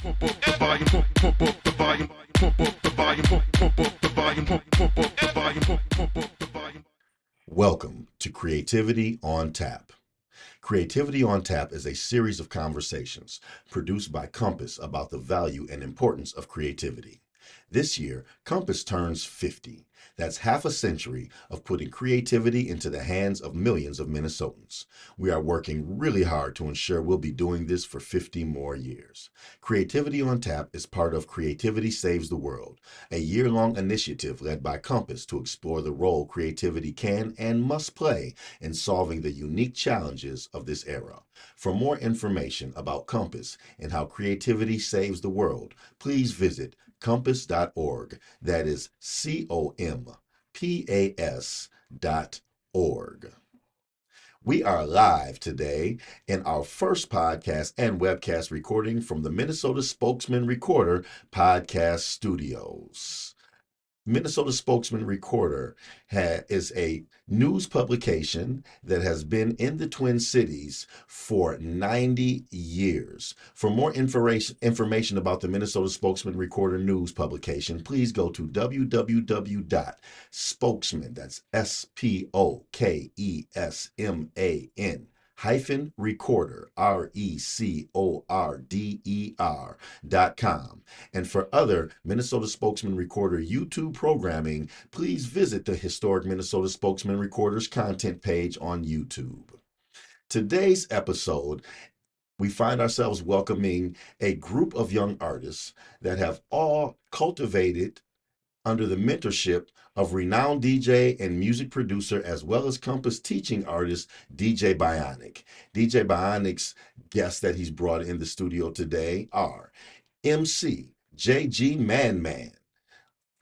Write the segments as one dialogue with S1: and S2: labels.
S1: Pump up the volume, pump up the volume, pump up the volume, pump up the volume, pump up the volume, pump up the volume. Welcome to Creativity on Tap. Creativity on Tap is a series of conversations produced by Compass about the value and importance of creativity. This year, Compass turns 50. That's half a century of putting creativity into the hands of millions of Minnesotans. We are working really hard to ensure we'll be doing this for 50 more years. Creativity on Tap is part of Creativity Saves the World, a year-long initiative led by Compass to explore the role creativity can and must play in solving the unique challenges of this era. For more information about Compass and how creativity saves the world, please visit compass.org. That is COMPAS.org. We are live today in our first podcast and webcast recording from the Minnesota Spokesman-Recorder podcast studios. Minnesota Spokesman-Recorder is a news publication that has been in the Twin Cities for 90 years. For more information about the Minnesota Spokesman-Recorder news publication, please go to www.spokesman, that's Spokesman, hyphen recorder, RECORDER.com. And for other Minnesota Spokesman Recorder YouTube programming, please visit the historic Minnesota Spokesman Recorder's content page on YouTube. Today's episode, we find ourselves welcoming a group of young artists that have all cultivated under the mentorship of renowned DJ and music producer, as well as COMPAS teaching artist, DJ Bionik. DJ Bionik's guests that he's brought in the studio today are MC JG Man,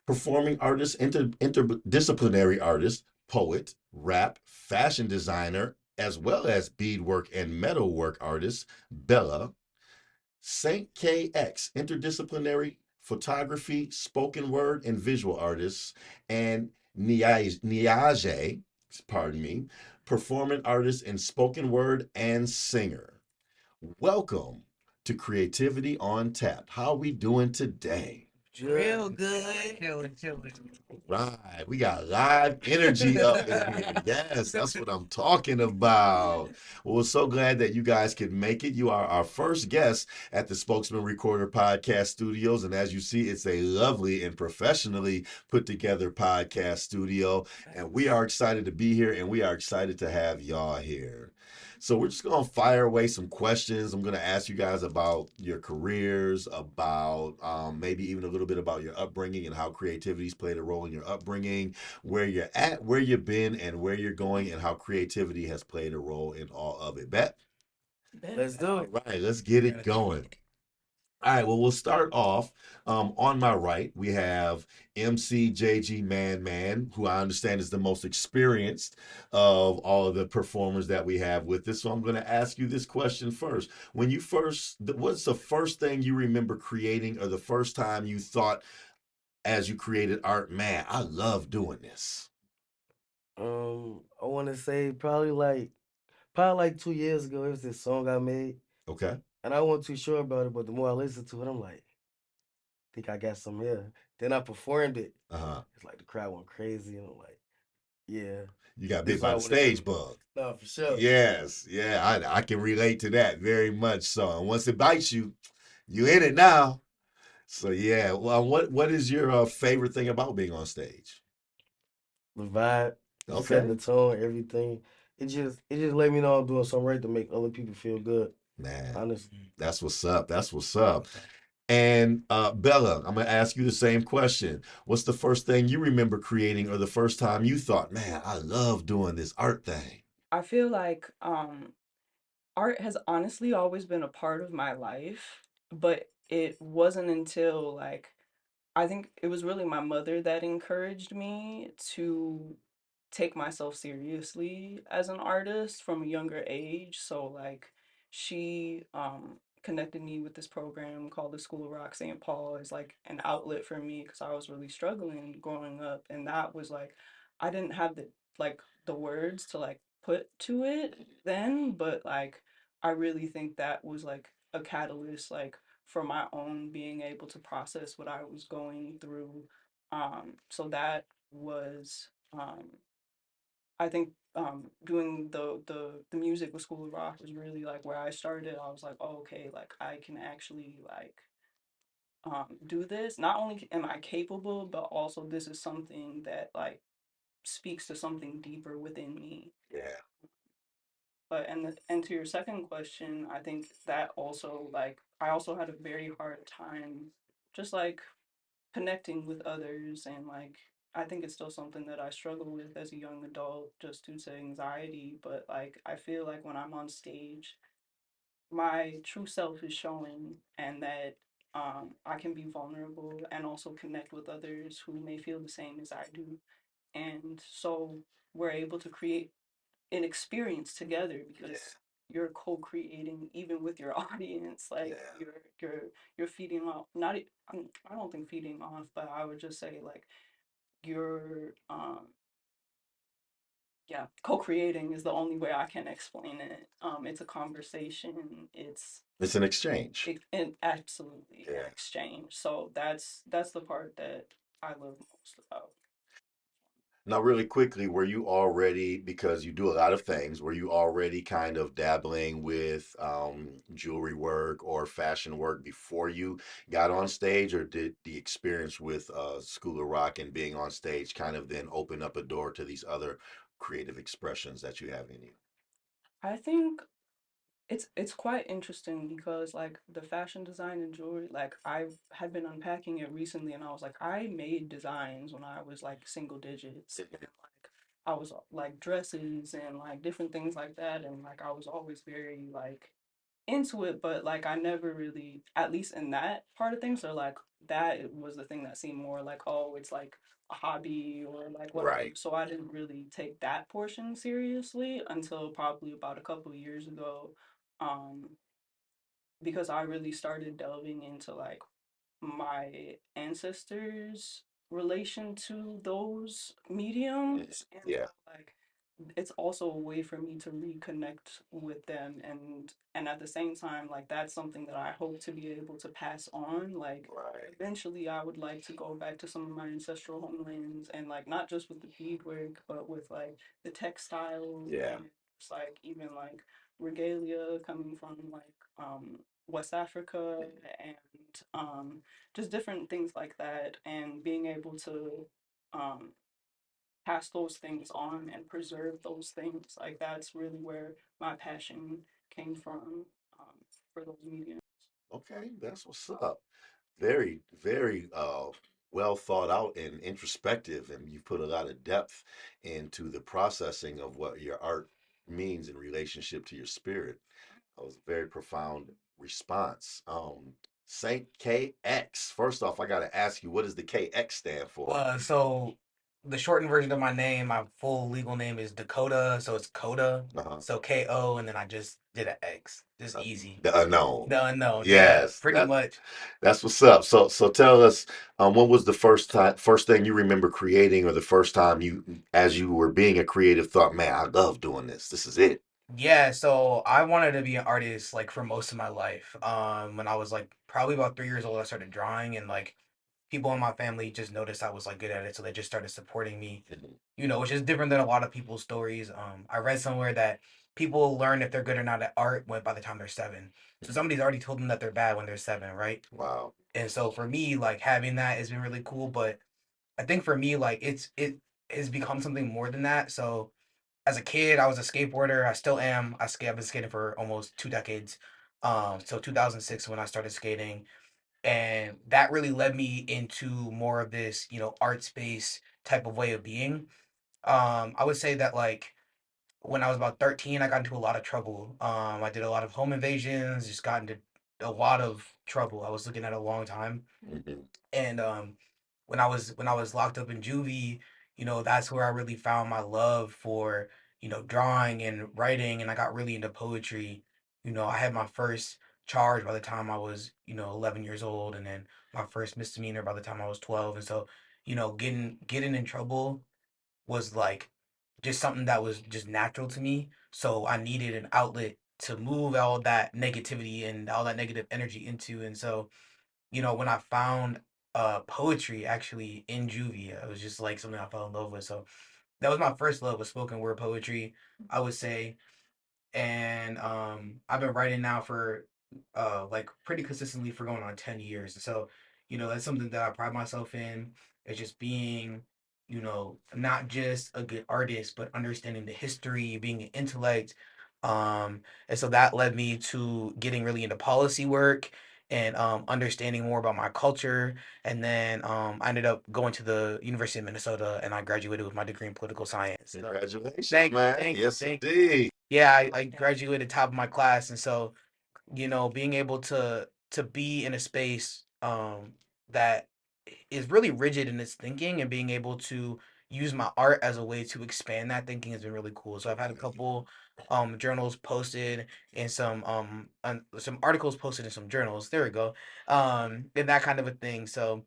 S1: performing artist, interdisciplinary artist, poet, rap, fashion designer, as well as beadwork and metalwork artist, Bella, Saint KX, interdisciplinary photography, spoken word, and visual artists, and Niaje, pardon me, performing artist in spoken word and singer. Welcome to Creativity on Tap. How are we doing today?
S2: Real good. Chilling.
S1: Right, we got live energy up in here. Yes, that's what I'm talking about. Well, we're so glad that you guys could make it. You are our first guest at the Spokesman Recorder Podcast Studios. And as you see, it's a lovely and professionally put together podcast studio. And we are excited to be here and we are excited to have y'all here. So we're just going to fire away some questions. I'm going to ask you guys about your careers, about maybe even a little bit about your upbringing and how creativity's played a role in your upbringing, where you're at, where you've been, and where you're going, and how creativity has played a role in all of it. Bet?
S2: Let's do it.
S1: All right, let's get it going. All right, well, we'll start off. On my right, we have MCJG Man, who I understand is the most experienced of all of the performers that we have with us. So I'm going to ask you this question first. What's the first thing you remember creating, or the first time you thought as you created art, man, I love doing this?
S2: I want to say probably like 2 years ago. It was this song I made,
S1: Okay.
S2: and I wasn't too sure about it. But the more I listened to it, I'm like, think I got some here. Then I performed it.
S1: Uh-huh.
S2: It's like the crowd went crazy, and I'm like, yeah,
S1: You got
S2: this
S1: bit
S2: is what
S1: by
S2: I
S1: the
S2: want to do.
S1: stage bug.
S2: No, for sure.
S1: Yes, yeah, I can relate to that very much so. And once it bites you, you in it now. So yeah, well, what is your favorite thing about being on stage?
S2: The vibe, setting
S1: Okay,
S2: the tone, everything. It just let me know I'm doing something right to make other people feel good.
S1: man,
S2: Honestly.
S1: that's what's up. That's what's up. And Bella, I'm gonna ask you the same question. What's the first thing you remember creating, or the first time you thought, man, I love doing this art thing?
S3: I feel like art has honestly always been a part of my life, but it wasn't until like I think it was really my mother that encouraged me to take myself seriously as an artist from a younger age. So like she connected me with this program called the School of Rock St. Paul as like an outlet for me because I was really struggling growing up, and that was like I didn't have the words to like put to it then, but like I really think that was like a catalyst like for my own being able to process what I was going through. So that was, I think, doing the music with School of Rock was really like where I started. I was like, oh, okay, like I can actually like do this. Not only am I capable, but also this is something that like speaks to something deeper within me.
S1: Yeah.
S3: But and to your second question, I think that also like I also had a very hard time just like connecting with others, and like I think it's still something that I struggle with as a young adult just due to anxiety. But like I feel like when I'm on stage, my true self is showing, and that I can be vulnerable and also connect with others who may feel the same as I do. And so we're able to create an experience together
S1: Yeah.
S3: because you're co-creating even with your audience. Like
S1: Yeah.
S3: you're feeding off, not I don't think feeding off, but I would just say like you're yeah, co-creating is the only way I can explain it. It's a conversation.
S1: It's an exchange.
S3: And absolutely an
S1: Yeah.
S3: exchange. So that's the part that I love most about.
S1: Now, really quickly, were you already, because you do a lot of things, were you already kind of dabbling with jewelry work or fashion work before you got on stage, or did the experience with School of Rock and being on stage kind of then open up a door to these other creative expressions that you have in you?
S3: I think it's quite interesting because like the fashion design and jewelry, like I had been unpacking it recently, and I was like, I made designs when I was like single digits, and like I was like dresses and like different things like that, and like I was always very like into it, but like I never really, at least in that part of things, so like that was the thing that seemed more like, oh, it's like a hobby or like whatever.
S1: Right.
S3: So I didn't really take that portion seriously until probably about a couple of years ago, um, because I really started delving into like my ancestors' relation to those mediums, and
S1: Yeah.
S3: so like it's also a way for me to reconnect with them, and at the same time like that's something that I hope to be able to pass on. Like
S1: Right.
S3: eventually I would like to go back to some of my ancestral homelands, and like not just with the beadwork but with like the textiles,
S1: Yeah.
S3: and it's like even like regalia coming from like West Africa, and just different things like that, and being able to um, pass those things on and preserve those things. Like that's really where my passion came from, for those mediums.
S1: Okay, that's what's up. Very, very well thought out and introspective, and you put a lot of depth into the processing of what your art means in relationship to your spirit. That was a very profound response. Saint KX. First off, I got to ask you, what does the KX stand for?
S4: So the shortened version of my name, my full legal name is Dakota, so it's Coda.
S1: Uh-huh.
S4: So KO, and then I just did an X. Just easy.
S1: The unknown.
S4: The unknown, yeah,
S1: Yes,
S4: pretty much.
S1: that's what's up. So tell us, what was the first thing you remember creating, or the first time you, as you were being a creative, thought, man, I love doing this. This is it.
S4: Yeah, so I wanted to be an artist like for most of my life. When I was like probably about 3 years old, I started drawing, and like people in my family just noticed I was like good at it, so they just started supporting me.
S1: Mhm.
S4: Which is different than a lot of people's stories. I read somewhere that people learn if they're good or not at art when by the time they're 7. So somebody's already told them that they're bad when they're 7, right?
S1: Wow.
S4: And so for me, like having that has been really cool. But I think for me, like it has become something more than that. So as a kid, I was a skateboarder. I still am. I've been skating for almost 2 decades. So 2006 when I started skating, and that really led me into more of this, art space type of way of being. I would say that like when I was about 13, I got into a lot of trouble. I did a lot of home invasions, just got into a lot of trouble. I was looking at a long time.
S1: Hmm.
S4: And when I was locked up in juvie, that's where I really found my love for, drawing and writing, and I got really into poetry. I had my first charge by the time I was, 11 years old, and then my first misdemeanor by the time I was 12. And so, getting in trouble was like just something that was just natural to me. So I needed an outlet move all that negativity and all that negative energy into. And so, when I found poetry actually in juvie, it was just like something I fell in love with. So that was my first love, was spoken word poetry, I would say. And I've been writing now for like pretty consistently for going on 10 years. So, that's something that I pride myself in, is just being, not just a good artist, but understanding the history, being an intellect. And so that led me to getting really into policy work and understanding more about my culture. And then I ended up going to the University of Minnesota, and I graduated with my degree in political science. So,
S1: Congratulations,
S4: thank you,
S1: man.
S4: thank you,
S1: Yes,
S4: thank you.
S1: indeed.
S4: Yeah, I graduated top of my class, and so, being able to be in a space that is really rigid in its thinking, and being able to use my art as a way to expand that thinking has been really cool. So I've had a couple journals posted, and some articles posted in some journals. There we go. And that kind of a thing. So,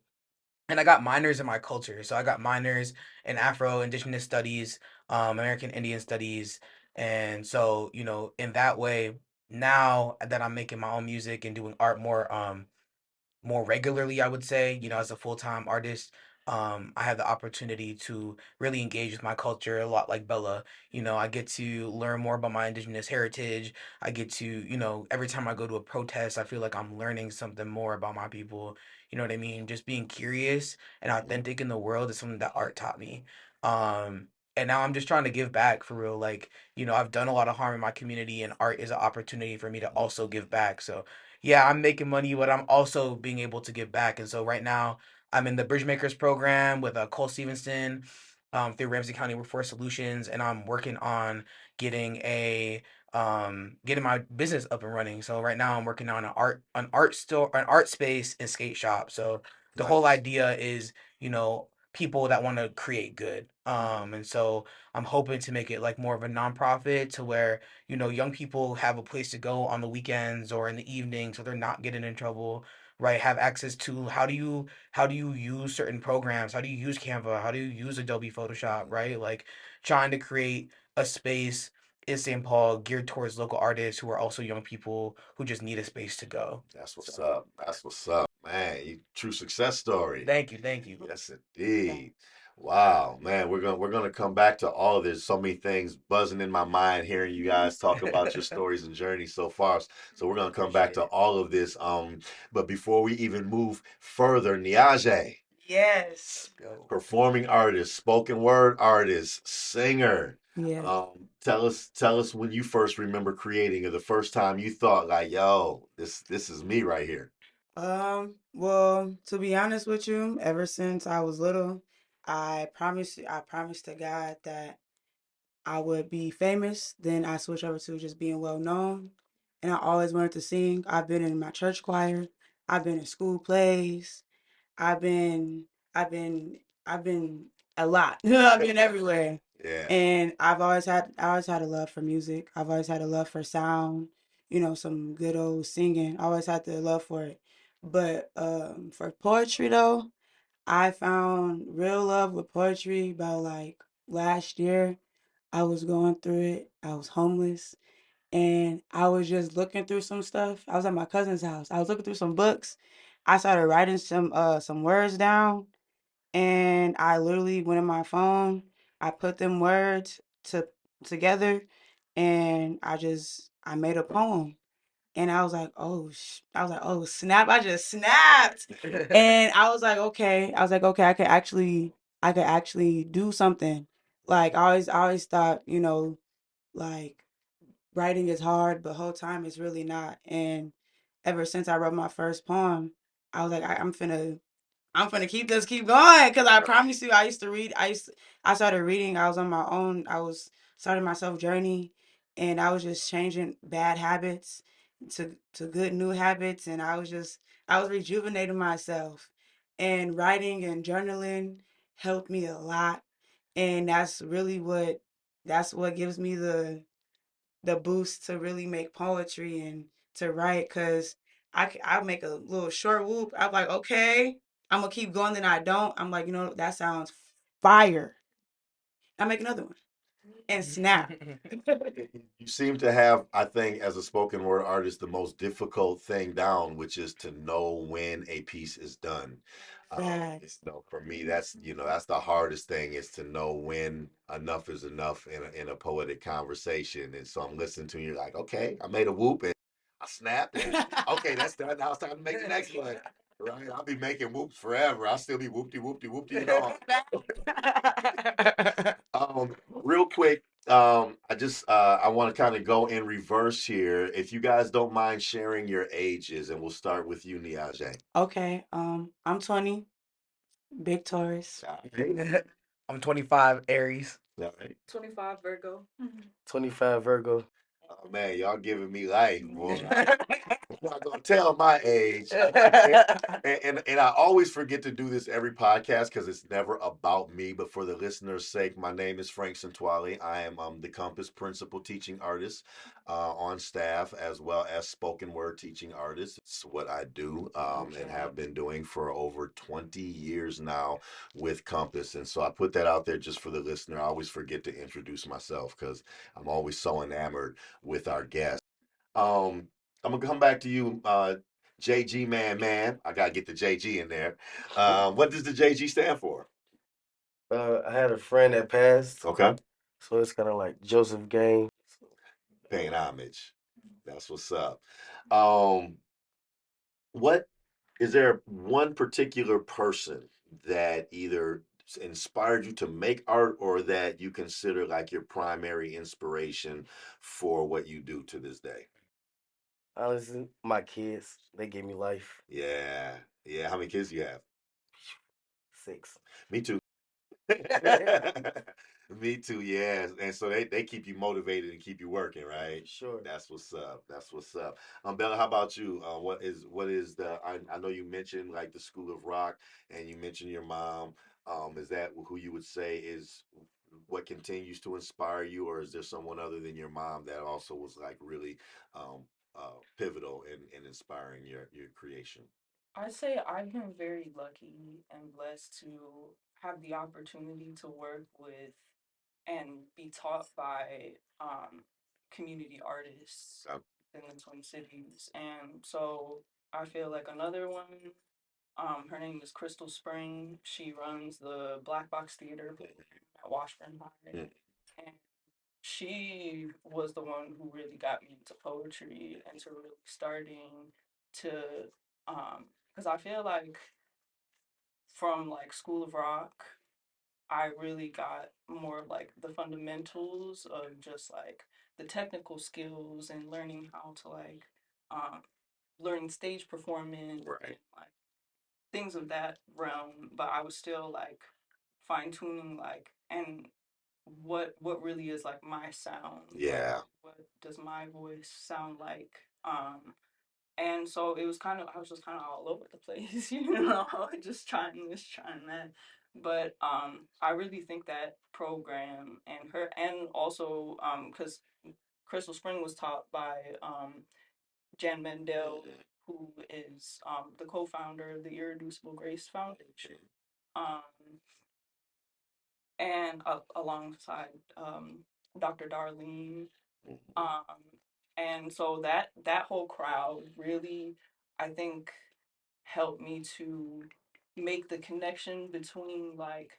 S4: and I got minors in my culture. So I got minors in Afro Indigenous Studies, American Indian Studies, and so, in that way, now that I'm making my own music and doing art more regularly, I would say, as a full-time artist, I have the opportunity to really engage with my culture a lot like Bella. I get to learn more about my indigenous heritage. I get to, every time I go to a protest, I feel like I'm learning something more about my people. You know what I mean? Just being curious and authentic in the world is something that art taught me. Um, and now I'm just trying to give back for real. Like, I've done a lot of harm in my community, and art is an opportunity for me to also give back. So, yeah, I'm making money, but I'm also being able to give back. And so right now, I'm in the Bridge Makers program with Cole Stevenson through Ramsey County Workforce Solutions, and I'm working on getting my business up and running. So right now, I'm working on an art space and skate shop. So the whole
S1: Nice.
S4: idea is, people that want to create good. And so I'm hoping to make it like more of a nonprofit, to where young people have a place to go on the weekends or in the evening, so they're not getting in trouble, right? Have access to, how do you use certain programs? How do you use Canva? How do you use Adobe Photoshop, right? Like, trying to create a space in St. Paul geared towards local artists who are also young people who just need a space to go.
S1: That's what's
S4: So,
S1: up. That's what's up, man. You true success story.
S4: thank you, thank you.
S1: Yes, indeed. Wow, man, we're gonna come back to all of this. So many things buzzing in my mind hearing you guys talk about your stories and journeys so far. So we're gonna come back
S4: Appreciate
S1: to
S4: it.
S1: all of this. But before we even move further, Niaje,
S3: Yes.
S4: Let's go.
S1: performing artist, spoken word artist, singer.
S3: Yeah.
S1: Tell us when you first remember creating, or the first time you thought like, yo, this is me right here.
S3: Well, to be honest with you, ever since I was little, I promised to God that I would be famous. Then I switched over to just being well known. And I always wanted to sing. I've been in my church choir. I've been in school plays. I've been, I've been, I've been a lot. I've been everywhere.
S1: Yeah,
S3: And I always had a love for music. I've always had a love for sound, some good old singing. I always had the love for it. But for poetry though, I found real love with poetry about like last year. I was going through it. I was homeless and I was just looking through some stuff. I was at my cousin's house. I was looking through some books. I started writing some words down and I literally went in my phone. I put them words together and I made a poem. And I was like, oh snap! I just snapped, and I was like, okay. I was like, okay, I could actually do something. Like I always thought, like writing is hard, but whole time it's really not. And ever since I wrote my first poem, I was like, I'm finna keep going, because I promise you, I started reading. I was on my own. I was starting my self journey, and I was just changing bad habits to good new habits, and I was rejuvenating myself, and writing and journaling helped me a lot, and that's what gives me the boost to really make poetry and to write, because I make a little short whoop. I'm like, okay, I'm gonna keep going. Then I don't. I'm like, that sounds fire. I make another one,
S5: and snap.
S1: You seem to have, I think, as a spoken word artist, the most difficult thing down, which is to know when a piece is done.
S5: Facts.
S1: For me, that's the hardest thing is to know when enough is enough in a poetic conversation. And so I'm listening to you like, okay, I made a whoop and I snapped, and okay, that's done. Now it's time to make the next one. Right? I'll be making whoops forever. I'll still be whoopty whoopty whoopty. Real quick, I want to kind of go in reverse here. If you guys don't mind sharing your ages, and we'll start with you, Niaje.
S5: Okay, I'm 20, big Taurus.
S1: All right.
S4: I'm 25, Aries.
S1: All right.
S3: 25 Virgo.
S2: 25 Virgo.
S1: Oh man, y'all giving me life, boy. I'm not gonna tell my age. And I always forget to do this every podcast because it's never about me. But for the listeners' sake, my name is Frank Sentwali. I am the COMPAS principal teaching artist on staff, as well as spoken word teaching artist. It's what I do and have been doing for over 20 years now with COMPAS. And so I put that out there just for the listener. I always forget to introduce myself because I'm always so enamored with our guests. I'm gonna come back to you, JG man. I gotta get the JG in there. What does the JG stand for?
S2: I had a friend that passed,
S1: Okay.
S2: so it's kind of like Joseph Gang.
S1: Paying homage. That's what's up. Um, what is there one particular person that either inspired you to make art or that you consider like your primary inspiration for what you do to this day?
S2: Honestly, my kids, they gave me life.
S1: Yeah. Yeah. How many kids do you have?
S2: 6.
S1: Me too. Me too, yeah. And so they keep you motivated and keep you working, right?
S2: Sure.
S1: That's what's up. That's what's up. Bella, how about you? What is I know you mentioned like the School of Rock and you mentioned your mom. Is that who you would say is what continues to inspire you, or is there someone other than your mom that also was like really pivotal in inspiring your creation?
S3: I say I've been very lucky and blessed to have the opportunity to work with and be taught by community artists
S1: Uh,
S3: in the Twin Cities. And so I feel like another one, her name is Crystal Spring. She runs the Black Box Theater at Washburn High.
S1: mm,
S3: And she was the one who really got me into poetry and to really starting to because I feel like from like School of Rock, I really got more like the fundamentals of just like the technical skills and learning how to like um learning stage performance and
S1: right.
S3: like things of that realm, but I was still like fine tuning like and what really is like my sound, like
S1: Yeah.
S3: what does my voice sound like, and so it was kind of I was just kind of all over the place, just trying this, trying that. But I really think that program and her, and also because Crystal Spring was taught by Jan Mendel, who is the co-founder of the Irreducible Grace Foundation, um, and alongside Dr. Darlene, um, and so that whole crowd really, I think, helped me to make the connection between like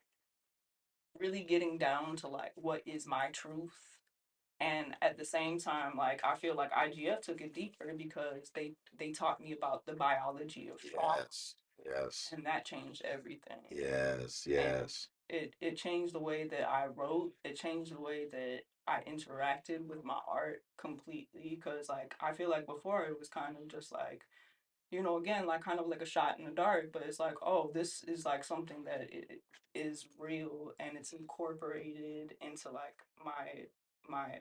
S3: really getting down to like what is my truth, and at the same time like I feel like IGF took it deeper because they taught me about the biology of trauma,
S1: Yes. Yes.
S3: and that changed everything.
S1: Yes.
S3: And
S1: Yes.
S3: it changed the way that I wrote. It changed the way that I interacted with my art completely. Because like I feel like before it was kind of just like, again, like kind of like a shot in the dark. But it's like, oh, this is like something that it is real and it's incorporated into like my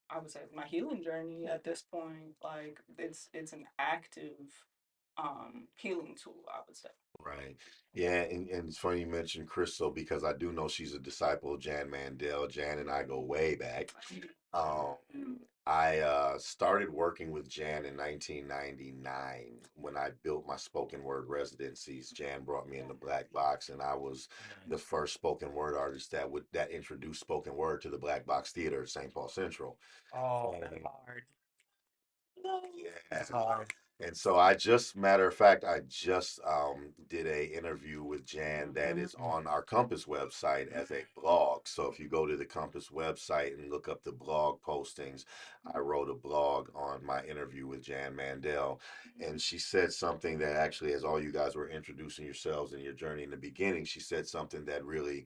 S3: I would say my healing journey at this point. Like it's an active healing tool, I would say.
S1: Right. Yeah, and it's funny you mentioned Crystal because I do know she's a disciple of Jan Mandel. Jan and I go way back. Um, I started working with Jan in 1999 when I built my spoken word residencies. Jan brought me in the Black Box, and I was the first spoken word artist that introduced spoken word to the Black Box Theater at St. Paul Central.
S4: Oh, that's hard.
S1: Yeah.
S4: That's hard.
S1: And so I just, matter of fact, I just did a interview with Jan that is on our Compass website as a blog. So if you go to the Compass website and look up the blog postings, I wrote a blog on my interview with Jan Mandel. And she said something that actually, as all you guys were introducing yourselves in your journey in the beginning, she said something that really,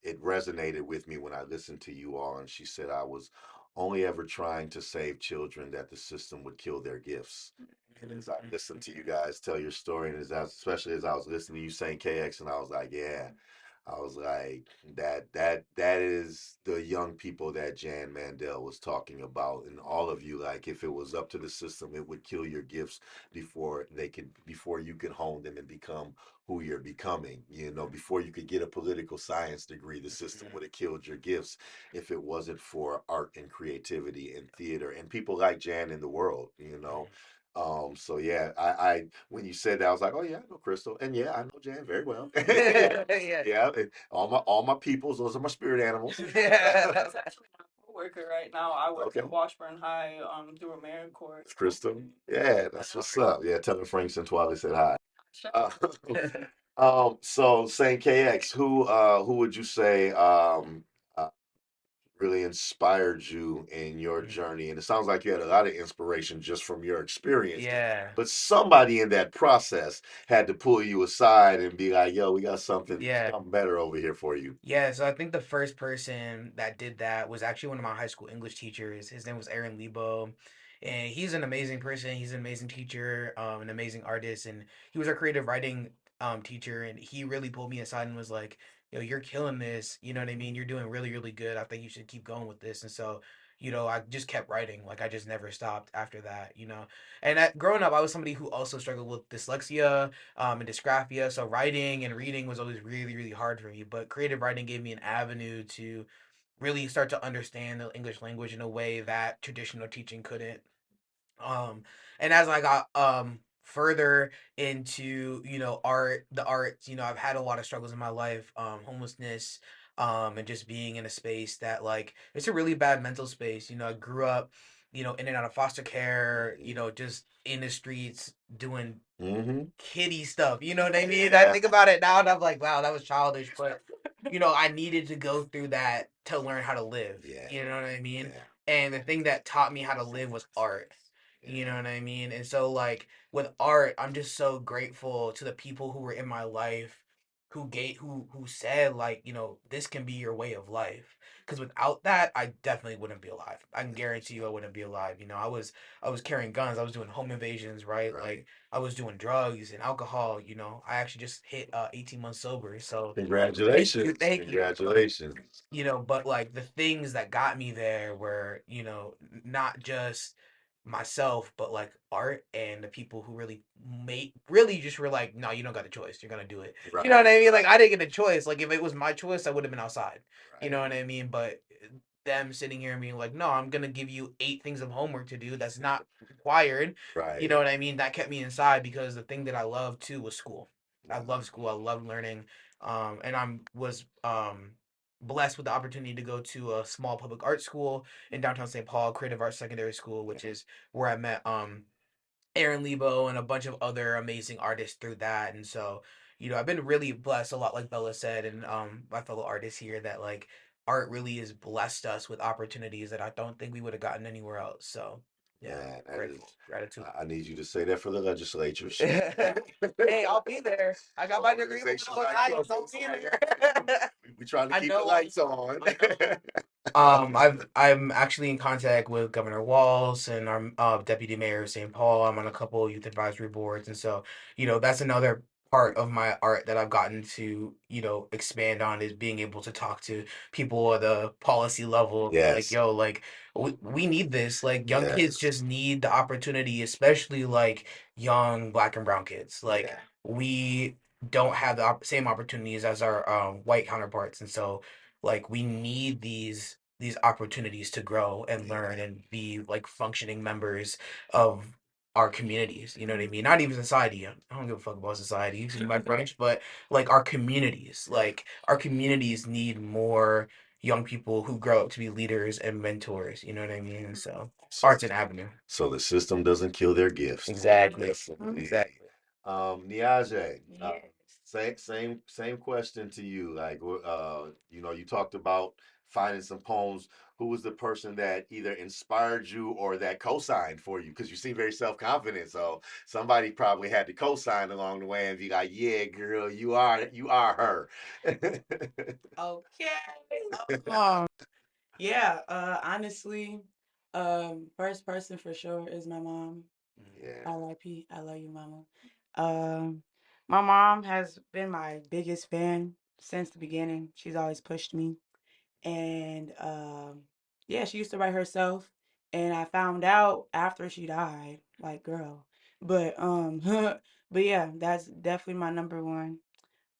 S1: it resonated with me when I listened to you all. And she said, I was only ever trying to save children that the system would kill their gifts. And as I listened to you guys tell your story, and especially as I was listening to you saying KX, and I was like, yeah, I was like, that is the young people that Jan Mandel was talking about, and all of you. Like, if it was up to the system, it would kill your gifts before you could hone them and become who you're becoming. You know, before you could get a political science degree, the system would have killed your gifts if it wasn't for art and creativity and theater and people like Jan in the world. You know. So yeah, I when you said that, I was like, oh yeah, I know Crystal, and yeah, I know Jan very well.
S4: Yeah.
S1: Yeah, and all my peoples, those are my spirit animals.
S4: Yeah.
S3: That's actually my coworker right now. I work
S1: Okay,
S3: at Washburn High through AmeriCorps.
S1: it's Crystal. Yeah, that's what's up. Yeah, tell her Frank Sentwali said hi. Uh, so saying KX, who would you say uh, really inspired you in your journey? And it sounds like you had a lot of inspiration just from your experience.
S4: Yeah.
S1: But somebody in that process had to pull you aside and be like, yo, we got something,
S4: Yeah.
S1: something better over here for you.
S4: Yeah, so I think the first person that did that was actually one of my high school English teachers. His name was Aaron Lebo. And he's an amazing person. He's an amazing teacher, an amazing artist. And he was our creative writing teacher. And he really pulled me aside and was like, yo, you're killing this. You know what I mean? You're doing really, really good. I think you should keep going with this. And so, I just kept writing. Like, I just never stopped after that. And growing up, I was somebody who also struggled with dyslexia and dysgraphia. So writing and reading was always really, really hard for me. But creative writing gave me an avenue to really start to understand the English language in a way that traditional teaching couldn't. Um, and as I got further into the arts, I've had a lot of struggles in my life, homelessness, and just being in a space that like it's a really bad mental space. I grew up, in and out of foster care, just in the streets doing
S1: Mm-hmm.
S4: kiddie stuff. You know what I mean? I think about it now and I'm like, wow, that was childish, but I needed to go through that to learn how to live.
S1: Yeah.
S4: You know what I mean?
S1: Yeah.
S4: And the thing that taught me how to live was art. You know what I mean? And so like with art, I'm just so grateful to the people who were in my life who said like, this can be your way of life. Because without that, I definitely wouldn't be alive. I can guarantee you I wouldn't be alive. I was carrying guns, I was doing home invasions, right?
S1: Right.
S4: Like I was doing drugs and alcohol. I actually just hit 18 months sober. So
S1: Congratulations.
S4: thank you.
S1: Congratulations.
S4: But like the things that got me there were, not just myself, but like art and the people who really just were like, no, you don't got a choice. You're gonna do it.
S1: Right.
S4: You know what I mean? Like I didn't get a choice. Like if it was my choice, I would have been outside. You
S1: Right.
S4: know what I mean? But them sitting here and being like, no, I'm gonna give you 8 things of homework to do that's not required.
S1: Right.
S4: You know what I mean? That kept me inside because the thing that I loved too was school. I love school. I love learning. And was blessed with the opportunity to go to a small public art school in downtown St. Paul, Creative Arts Secondary School, which is where I met Aaron Lebo and a bunch of other amazing artists through that. And so, I've been really blessed a lot, like Bella said, and my fellow artists here, that like art really has blessed us with opportunities that I don't think we would have gotten anywhere else. So yeah,
S1: Man,
S4: grateful, gratitude.
S1: I need you to say that for the legislatures.
S4: Hey, I'll be there. I got my degree. I'll be there.
S1: We trying to
S4: I
S1: keep the
S4: know.
S1: lights on.
S4: I'm actually in contact with Governor Walz and our deputy mayor of St. Paul. I'm on a couple youth advisory boards, and so that's another part of my art that I've gotten to expand on, is being able to talk to people at the policy level. Like,
S1: Yes.
S4: yo, like we need this. Like young kids
S1: Yes.
S4: just need the opportunity, especially like young Black and brown kids. Like
S1: Yeah.
S4: we don't have the same opportunities as our white counterparts, and so like we need these these opportunities to grow and learn and be like functioning members of our communities. You know what I mean? Not even society. I don't give a fuck about society, excuse my French, but like our communities. Like our communities need more young people who grow up to be leaders and mentors. You know what I mean? So art's an avenue.
S1: So the system doesn't kill their gifts.
S4: Exactly.
S1: Definitely.
S4: Exactly.
S1: Niaje,
S5: Yes.
S1: same question to you. Like, you talked about finding some poems. Who was the person that either inspired you or that co-signed for you? Because you seem very self-confident, so somebody probably had to co-sign along the way and be like, "Yeah, girl, you are her."
S5: Okay. Yeah, honestly, first person for sure is my mom.
S1: Yeah.
S5: R.I.P. I love you, mama. Um, my mom has been my biggest fan since the beginning. She's always pushed me. And yeah, she used to write herself. And I found out after she died, like girl. But but yeah, that's definitely my number one.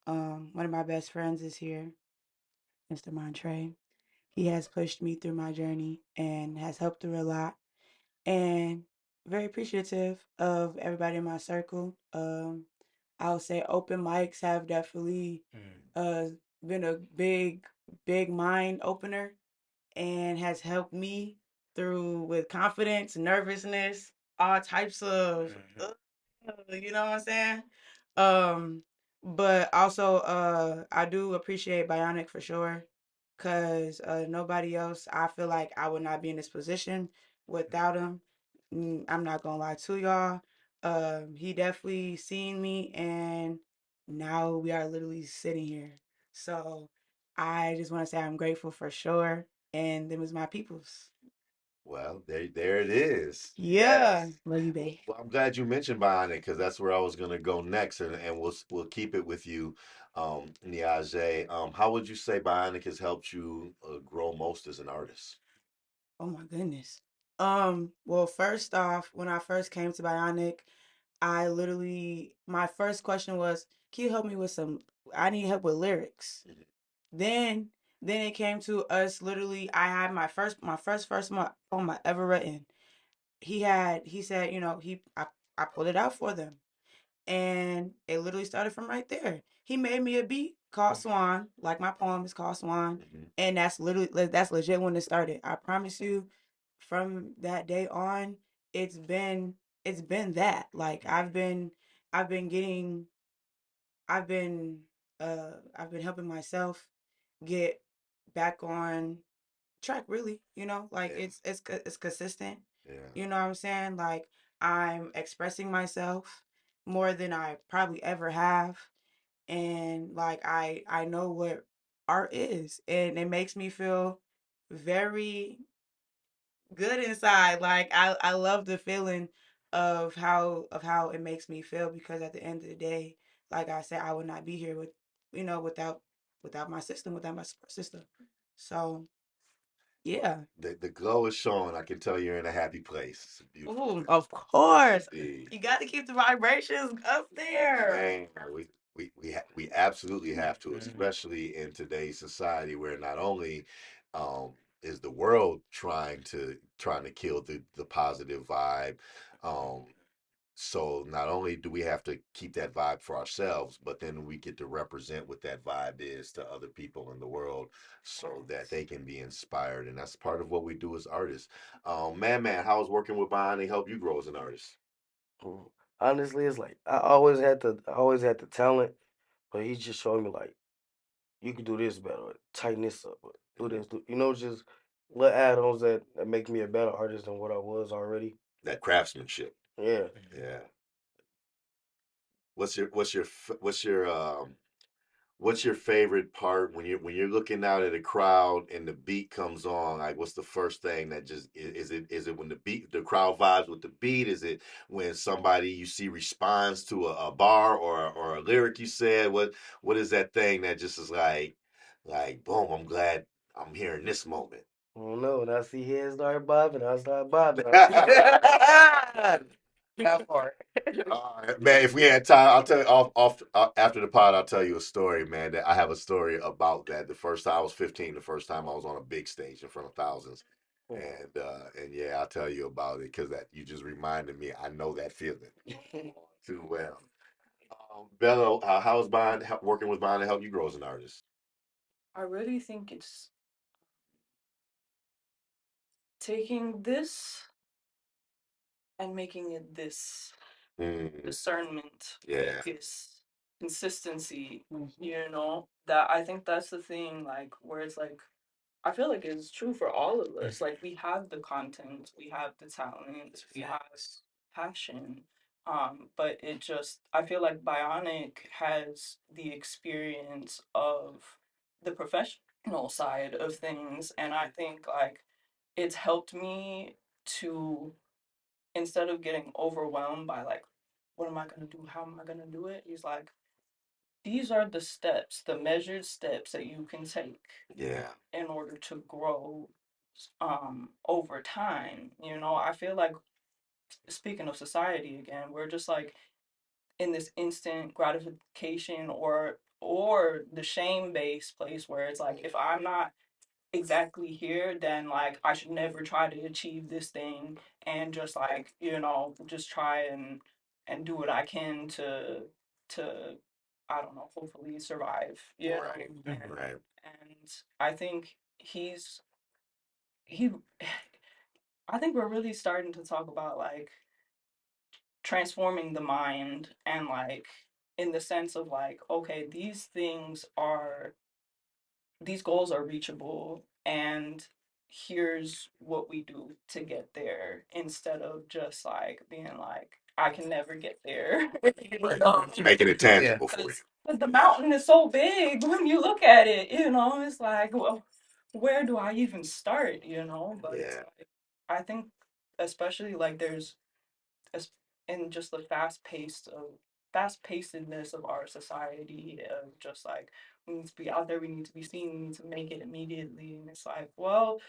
S5: One of my best friends is here, Mr. Montre. He has pushed me through my journey and has helped through a lot. And very appreciative of everybody in my circle. I would say open mics have definitely uh been a big mind opener and has helped me through with confidence, nervousness, all types of you know what I'm saying? Um, but also I do appreciate Bionic for sure. Cause nobody else, I feel like I would not be in this position without him. I'm not gonna lie to y'all. He definitely seen me and now we are literally sitting here. So I just want to say I'm grateful for sure. And them is my peoples.
S1: Well, there it is.
S5: Yeah.
S1: Yes.
S5: Love you, babe.
S1: Well, I'm glad you mentioned Bionic because that's where I was gonna go next, and we'll keep it with you, Niaje. How would you say Bionic has helped you grow most as an artist?
S5: Oh my goodness. Well, first off, when I first came to Bionic, I literally my first question was, "Can you help me with some I need help with lyrics."
S1: Mhm.
S5: Then then it came to us literally I had my first poem I ever written. He said, I pulled it out for them. And it literally started from right there. He made me a beat called Swan, like my poem is called Swan,
S1: Mhm.
S5: and that's legit when it started. I promise you, from that day on, it's been it's been that. Like I've been getting I've been I've been helping myself get back on track really, like
S1: Yeah,
S5: it's consistent.
S1: yeah.
S5: You know what I'm saying? Like I'm expressing myself more than I probably ever have, and like I know what art is, and it makes me feel very good inside. Like I love the feeling of how it makes me feel, because at the end of the day, like I said, I would not be here without my system, without my support system. So yeah.
S1: The glow is showing. I can tell you're in a happy place. It's a beautiful
S5: Ooh,
S1: thing.
S5: of course.
S1: Indeed.
S5: You got to keep the vibrations up there.
S1: Man, we absolutely have to, especially in today's society where not only um, is the world trying to kill the positive vibe, um, so not only do we have to keep that vibe for ourselves, but then we get to represent what that vibe is to other people in the world so that they can be inspired. And that's part of what we do as artists. Man, how's working with Bonnie help you grow as an artist?
S2: Mm. Honestly, it's like I always had the talent, but he just showed me like you can do this better, or tighten this up, or do this, just little add-ons that make me a better artist than what I was already.
S1: That craftsmanship.
S2: Yeah.
S1: Yeah. What's your favorite part when you're looking out at a crowd and the beat comes on? Like, what's the first thing that just is it when the crowd vibes with the beat? Is it when somebody you see responds to a bar or a lyric you said? What is that thing that just is like boom? I'm glad I'm hearing this moment.
S2: I don't know. When I see heads start bobbing, I start bobbing.
S4: That part.
S1: Man, if we had time, I'll tell you off after the pod. I'll tell you a story, man. That I have a story about that. The first time I was 15, the first time I was on a big stage in front of thousands, and yeah, I'll tell you about it because that you just reminded me. I know that feeling too well. Bella, how's working with Bond to help you grow as an artist?
S3: I really think it's taking this and making it this.
S1: Mm,
S3: Discernment,
S1: yeah,
S3: focus, consistency, you know, that I think that's the thing, like, where it's like, I feel like it's true for all of us. Like, we have the content, we have the talent, we have passion. But it just, I feel like Bionic has the experience of the professional side of things. And I think, like, it's helped me to, instead of getting overwhelmed by like, what am I gonna do? How am I gonna do it? He's like, these are the steps, the measured steps that you can take
S1: yeah,
S3: in order to grow over time. You know, I feel like, speaking of society again, we're just like in this instant gratification or the shame based place where it's like, if I'm not exactly here, then like I should never try to achieve this thing, and just like, you know, just try and do what I can to I don't know, hopefully survive. You know?
S1: right, right.
S3: And I think he I think we're really starting to talk about like transforming the mind, and like in the sense of like, okay, these goals are reachable, and here's what we do to get there, instead of just like being like, I can never get there. You know?
S1: Making it
S4: Yeah.
S1: tangible for you.
S3: Because the mountain is so big when you look at it, you know, it's like, well, where do I even start, you know? But it's
S1: Yeah,
S3: like, I think, especially like there's as in just the fast pacedness of our society, of just like, we need to be out there, we need to be seen, we need to make it immediately. And it's like, well,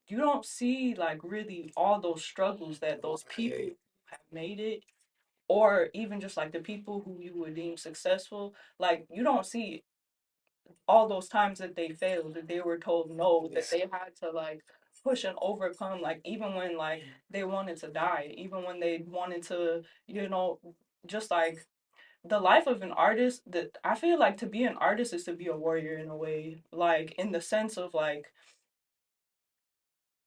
S3: you don't see like really all those struggles that those people who have made it, or even just like the people who you would deem successful, like you don't see all those times that they failed, that they were told no, that they had to like push and overcome, like even when like they wanted to die, even when they wanted to, you know, just like the life of an artist, that I feel like to be an artist is to be a warrior in a way, like in the sense of like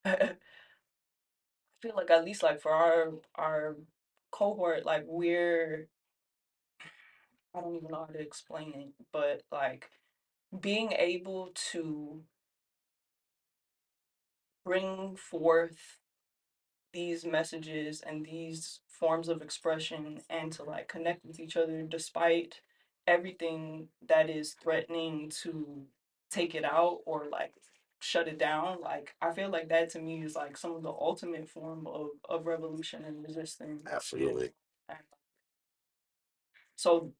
S3: I feel like, at least like for our cohort, like we're, I don't even know how to explain it, but like being able to bring forth these messages and these forms of expression, and to like connect with each other despite everything that is threatening to take it out or like shut it down. Like I feel like that to me is like some of the ultimate form of revolution and resistance.
S1: absolutely.
S3: And so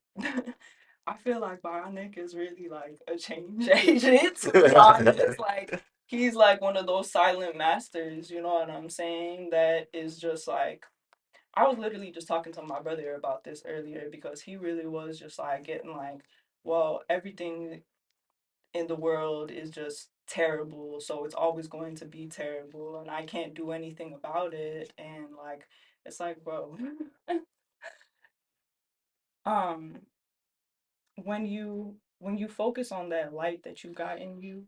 S3: I feel like Bionic is really like a change agent, to be honest. Like he's like one of those silent masters, you know what I'm saying? That is just like, I was literally just talking to my brother about this earlier, because he really was just like getting like, well, everything in the world is just terrible, so it's always going to be terrible, and I can't do anything about it. And like, it's like, bro, um, when you focus on that light that you got in you,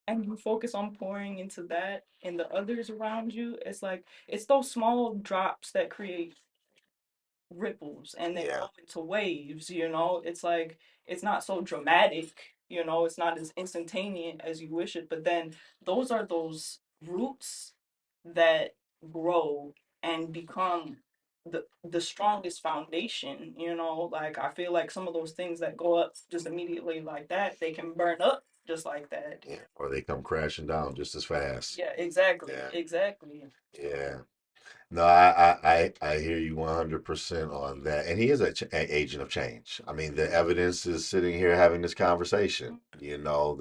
S3: and you focus on pouring into that in the others around you, it's like it's those small drops that create ripples and then
S1: Yeah,
S3: go into waves, you know? It's like it's not so dramatic, you know, it's not as instantaneous as you wish it, but then those are those roots that grow and become the strongest foundation, you know? Like I feel like some of those things that go up just immediately like that, they can burn up just like that.
S1: yeah. Or they come crashing down just as fast.
S3: Yeah, exactly.
S1: Yeah,
S3: Exactly.
S1: yeah. No, I hear you 100% on that. And he is a agent of change. I mean, the evidence is sitting here having this conversation. You know,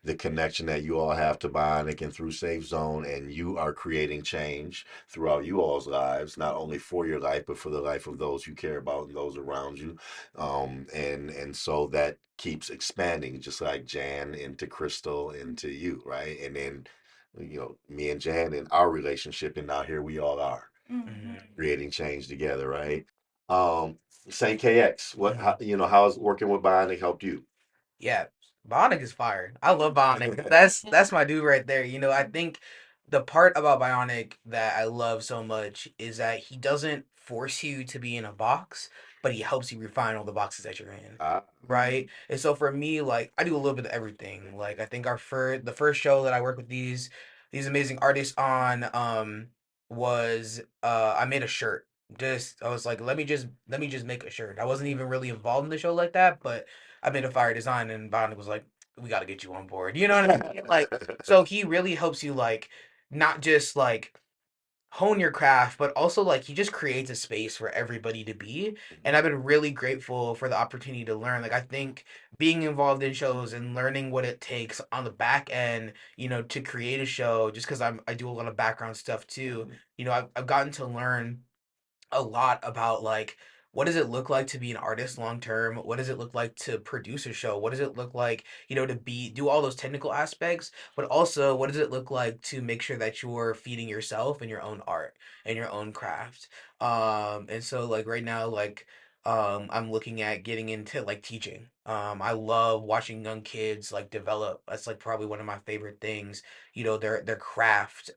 S1: the connection that you all have to Bionic and through Safe Zone, and you are creating change throughout you all's lives, not only for your life, but for the life of those you care about and those around you. And so that keeps expanding, just like Jan into Crystal into you, right? And then me and Jan and our relationship, and now here we all are
S4: Hmm.
S1: creating change together, right? Um, Say KX,
S4: Hmm.
S1: how's working with Bionic helped you?
S4: Yeah, Bionic is fire. I love Bionic. That's my dude right there. I think the part about Bionic that I love so much is that he doesn't force you to be in a box, but he helps you refine all the boxes that you're in.
S1: Uh,
S4: Right? And so for me, like I do a little bit of everything. Like I think the first show that I worked with these amazing artists on was I made a shirt. Just I was like, let me just make a shirt. I wasn't even really involved in the show like that, but I made a fire design and Bond was like, we got to get you on board. You know what I mean? Like, so he really helps you like not just like hone your craft, but also like he just creates a space for everybody to be. And I've been really grateful for the opportunity to learn. Like I think being involved in shows and learning what it takes on the back end, to create a show, just because I do a lot of background stuff too. I've gotten to learn a lot about like what does it look like to be an artist long term? What does it look like to produce a show? What does it look like, to do all those technical aspects, but also what does it look like to make sure that you're feeding yourself and your own art and your own craft? And so like right now, like I'm looking at getting into like teaching. I love watching young kids like develop. That's like probably one of my favorite things, their craft.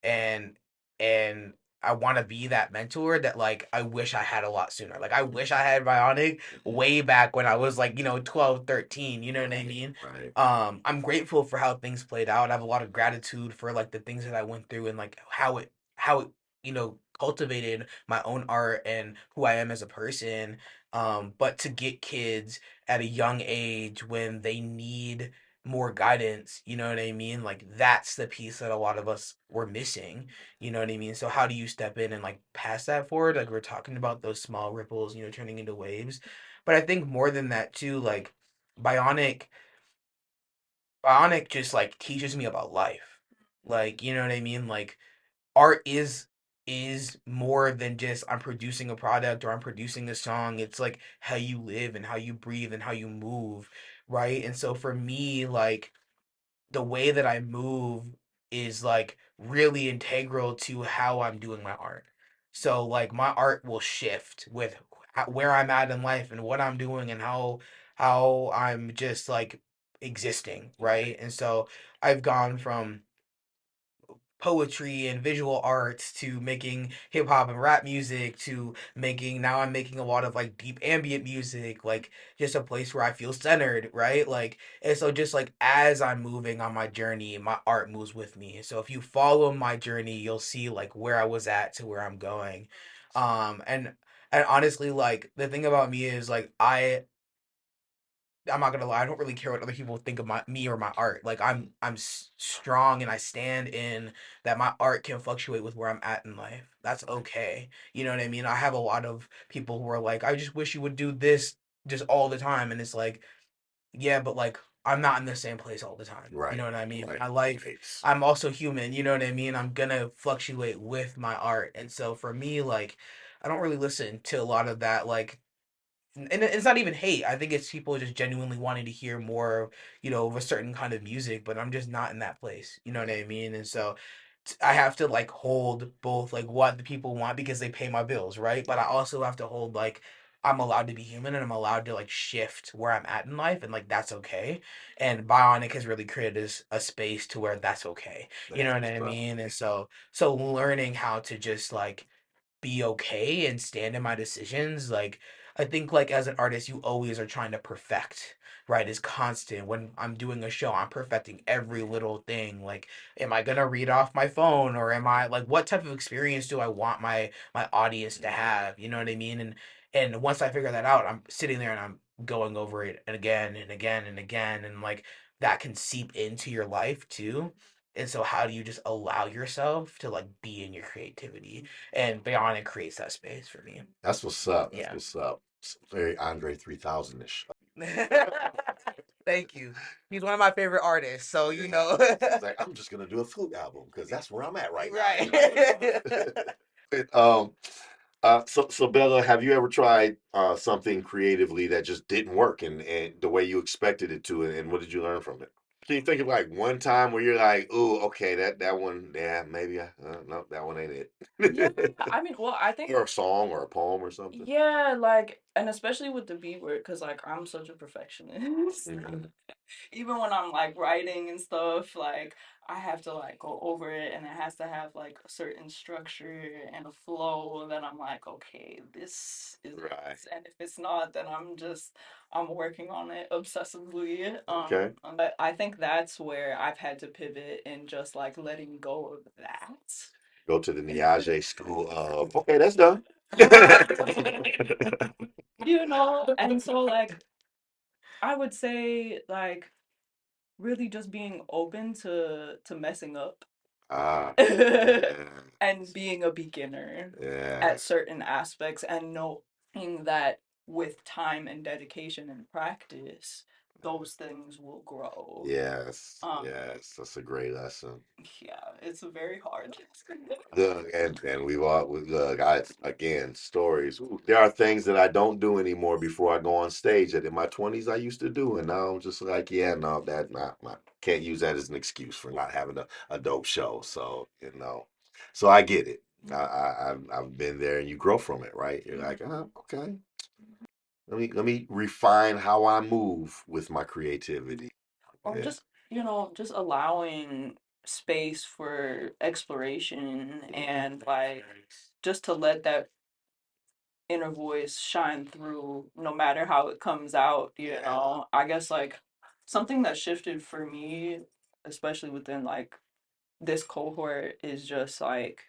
S4: And and I want to be that mentor that like I wish I had a lot sooner. Like I wish I had Bionic way back when I was like, 12, 13, you know what I mean?
S1: right.
S4: I'm grateful for how things played out. I have a lot of gratitude for like the things that I went through and like how it cultivated my own art and who I am as a person. But to get kids at a young age when they need more guidance, you know what I mean? Like that's the piece that a lot of us were missing, you know what I mean? So how do you step in and like pass that forward? Like we're talking about those small ripples, turning into waves. But I think more than that too, like Bionic Bionic just like teaches me about life. Like, you know what I mean? Like art is more than just I'm producing a product or I'm producing a song. It's like how you live and how you breathe and how you move, right? And so for me, like the way that I move is like really integral to how I'm doing my art. So like my art will shift with where I'm at in life and what I'm doing and how I'm just like existing, right? And so I've gone from poetry and visual arts to making hip hop and rap music to making now I'm making a lot of like deep ambient music, like just a place where I feel centered, right? Like and so just like as I'm moving on my journey, my art moves with me. So if you follow my journey, you'll see like where I was at to where I'm going. And honestly, like the thing about me is like I'm not gonna lie. I don't really care what other people think of me or my art. Like I'm strong and I stand in that my art can fluctuate with where I'm at in life. That's okay. You know what I mean? I have a lot of people who are like, I just wish you would do this just all the time, and it's like, yeah, but like I'm not in the same place all the time. You
S1: Right.
S4: know what I mean?
S1: Right.
S4: My life,
S1: Right.
S4: I'm also human. You know what I mean? I'm gonna fluctuate with my art, and so for me, like, I don't really listen to a lot of that, like and it's not even hate. I think it's people just genuinely wanting to hear more, of a certain kind of music, but I'm just not in that place. You know what I mean? And so I have to like hold both like what the people want because they pay my bills, right? But I also have to hold like I'm allowed to be human and I'm allowed to like shift where I'm at in life and like that's okay. And Bionic has really created a space to where that's okay. You know
S1: That's
S4: what
S1: what's
S4: I
S1: up.
S4: mean? And so learning how to just like be okay and stand in my decisions. Like I think like as an artist, you always are trying to perfect, right? Is constant. When I'm doing a show, I'm perfecting every little thing. Like, am I gonna read off my phone or am I like what type of experience do I want my audience to have? You know what I mean? And once I figure that out, I'm sitting there and I'm going over it and again and again and again and like that can seep into your life too. And so how do you just allow yourself to like be in your creativity? And Bionic creates that space for me.
S1: That's what's up. That's
S4: Yeah.
S1: what's up. It's very Andre 3000-ish.
S4: Thank you. He's one of my favorite artists, so you know.
S1: He's like, I'm just gonna do a flute album because that's where I'm at right now.
S4: Right.
S1: So Bella, have you ever tried something creatively that just didn't work and the way you expected it to, and what did you learn from it? Can you think of like one time where you're like, "Ooh, okay, that one, yeah, maybe no, that one ain't
S3: Yeah,
S1: it,"
S3: I mean, well, I think
S1: or a song or a poem or something?
S3: yeah, like, and especially with the B word, because like I'm such a perfectionist.
S1: Mhm.
S3: Even when I'm like writing and stuff, like I have to like go over it and it has to have like a certain structure and a flow that I'm like, okay, this is it.
S1: Right.
S3: And if it's not, then I'm working on it obsessively.
S1: Okay.
S3: But I think that's where I've had to pivot and just like letting go of that.
S1: Go to the Niage school of, okay, that's done.
S3: Right. And so like I would say like really just being open to messing up
S1: Ah,
S3: and being a beginner
S1: yeah,
S3: at certain aspects and knowing that with time and dedication and practice those things will grow.
S1: yes,
S3: um
S1: yes. That's a great lesson.
S3: yeah, it's a very hard
S1: Look, and look. I again stories. Ooh, there are things that I don't do anymore before I go on stage that in my 20s I used to do, and now I'm just like, yeah, no, that not can't use that as an excuse for not having a dope show. So so I get it. I've been there, and you grow from it, right? You're like, oh, okay. Let me refine how I move with my creativity.
S3: or
S1: Yeah.
S3: just just allowing space for exploration and like just to let that inner voice shine through no matter how it comes out, I guess like something that shifted for me, especially within like this cohort, is just like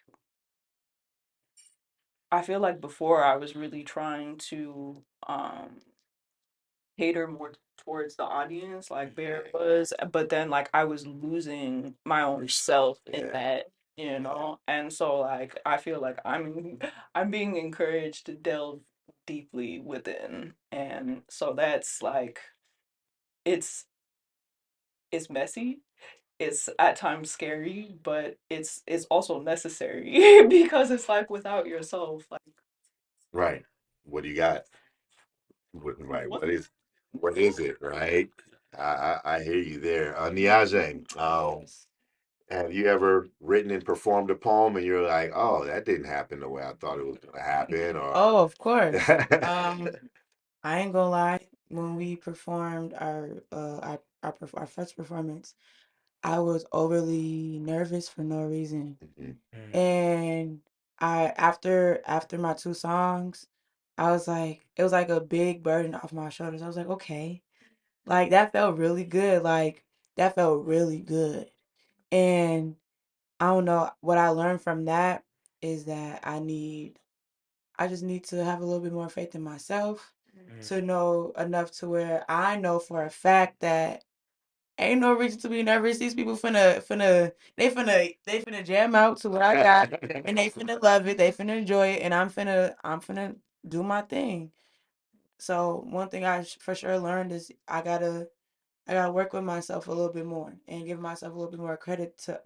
S3: I feel like before I was really trying to cater more towards the audience like Bear was, but then like I was losing my own self in
S1: Yeah.
S3: that, and so like I feel like I'm being encouraged to delve deeply within, and so that's like it's it's messy, it's at times scary, but it's also necessary because it's like without yourself, like
S1: Right. What do you got? Right. What is it? Right. I hear you there. Niaje, have you ever written and performed a poem and you're like, oh, that didn't happen the way I thought it was gonna happen, or
S5: Oh, of course. I ain't gonna lie. When we performed our first performance, I was overly nervous for no reason.
S1: Mhm.
S5: And I after my two songs, I was like, it was like a big burden off my shoulders. I was like, okay, like that felt really good. Like that felt really good. And I don't know what I learned from that is that I just need to have a little bit more faith in myself to know enough to where I know for a fact that ain't no reason to be nervous. These people they finna jam out to what I got, and they finna love it. They finna enjoy it, and I'm finna do my thing. So one thing for sure learned is I gotta work with myself a little bit more and give myself a little bit more credit to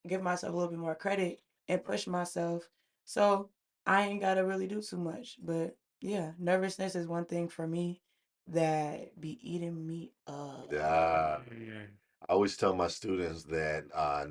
S5: give myself a little bit more credit and push myself. So I ain't gotta really do too much. But yeah, nervousness is one thing for me that be eating me up.
S1: Yeah. I always tell my students that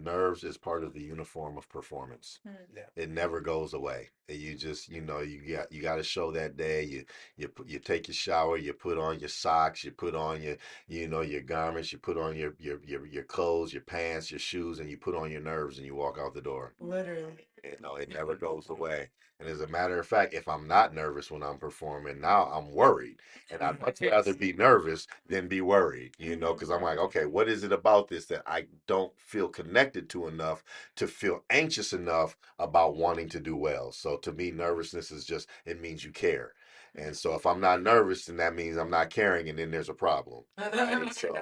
S1: nerves is part of the uniform of performance.
S4: Yeah.
S1: It never goes away. And you just, you got to show that day. You take your shower, you put on your socks, you put on your garments, you put on your clothes, your pants, your shoes, and you put on your nerves and you walk out the door.
S5: Literally.
S1: It never goes away. And as a matter of fact, if I'm not nervous when I'm performing, now I'm worried. And I'd much rather be nervous than be worried, because I'm like, okay, what is it about this that I don't feel connected to enough to feel anxious enough about wanting to do well? So to me, nervousness is just, it means you care. And so if I'm not nervous, then that means I'm not caring, and then there's a problem. Right? So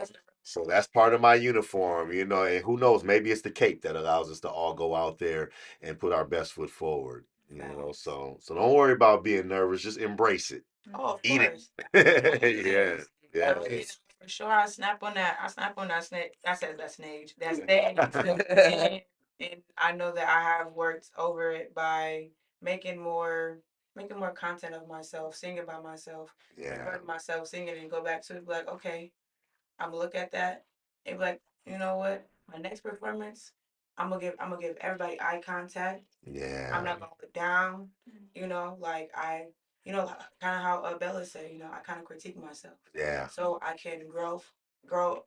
S1: So that's part of my uniform, and who knows, maybe it's the cape that allows us to all go out there and put our best foot forward.
S5: Facts.
S1: So don't worry about being nervous, just embrace it.
S5: Oh, of
S1: Eat
S5: course.
S1: it. Yeah.
S5: I
S1: Yeah.
S5: mean, for sure, I snap on that. I snap on that snake. I said that stage. That stage. And I know that I have worked over it by making more, making more content of myself, singing by myself,
S1: Yeah.
S5: recording myself singing, and go back to it, be like, okay, I'm gonna look at that and be like, you know what? My next performance, I'm gonna give everybody eye contact. I'm
S1: Yeah.
S5: not gonna look down, like kind of how Bella said, I kind of critique myself,
S1: Yeah.
S5: so I can grow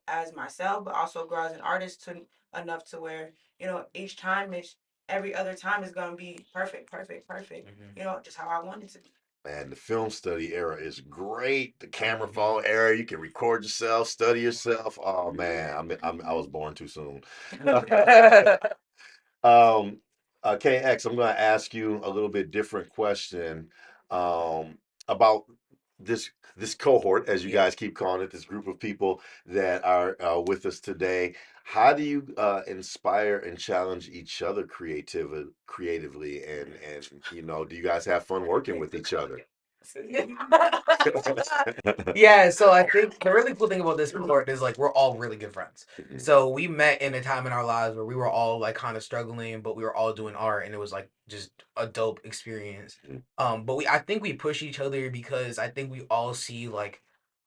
S5: as myself, but also grow as an artist to enough to where each time is every other time is gonna be perfect, perfect, perfect. Just how I want it to be.
S1: Man, the film study era is great. The camera phone era, you can record yourself, study yourself. Oh man, I was born too soon. Um, KX, I'm going to ask you a little bit different question about this cohort, as you
S4: Yeah.
S1: guys keep calling it, this group of people that are with us today. How do you inspire and challenge each other creatively, and do you guys have fun working with each other?
S4: Yeah, so I think the really cool thing about this cohort is like we're all really good friends. So we met in a time in our lives where we were all like kind of struggling, but we were all doing art, and it was like just a dope experience. But I think we push each other because I think we all see like,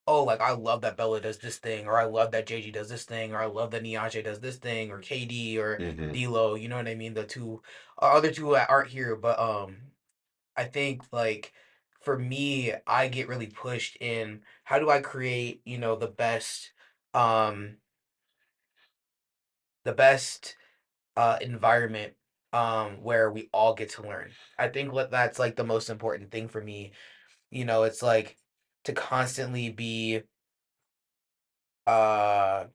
S4: oh, like I love that Bella does this thing, or I love that JG does this thing, or I love that Niache does this thing, or KD or
S1: Mhm.
S4: D'Lo. You know what I mean? The two other two that aren't here, but I think like for me, I get really pushed in how do I create, um the best environment where we all get to learn. I think that's like the most important thing for me. It's like to constantly be uh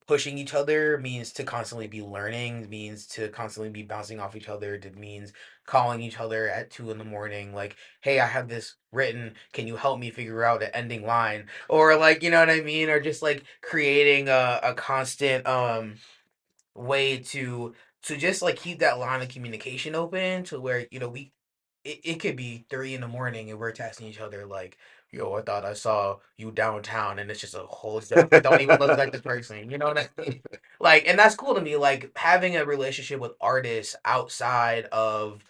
S4: pushing each other means to constantly be learning, means to constantly be bouncing off each other. It means calling each other at 2 in the morning, like, hey, I have this written. Can you help me figure out the ending line? Or like, you know what I mean? Or just like creating a constant way to just like keep that line of communication open to where, it could be 3 in the morning and we're texting each other like, yo, I thought I saw you downtown, and it's just a whole stuff. It don't even look like the person. You know what I mean? Like, and that's cool to me. Like having a relationship with artists outside of,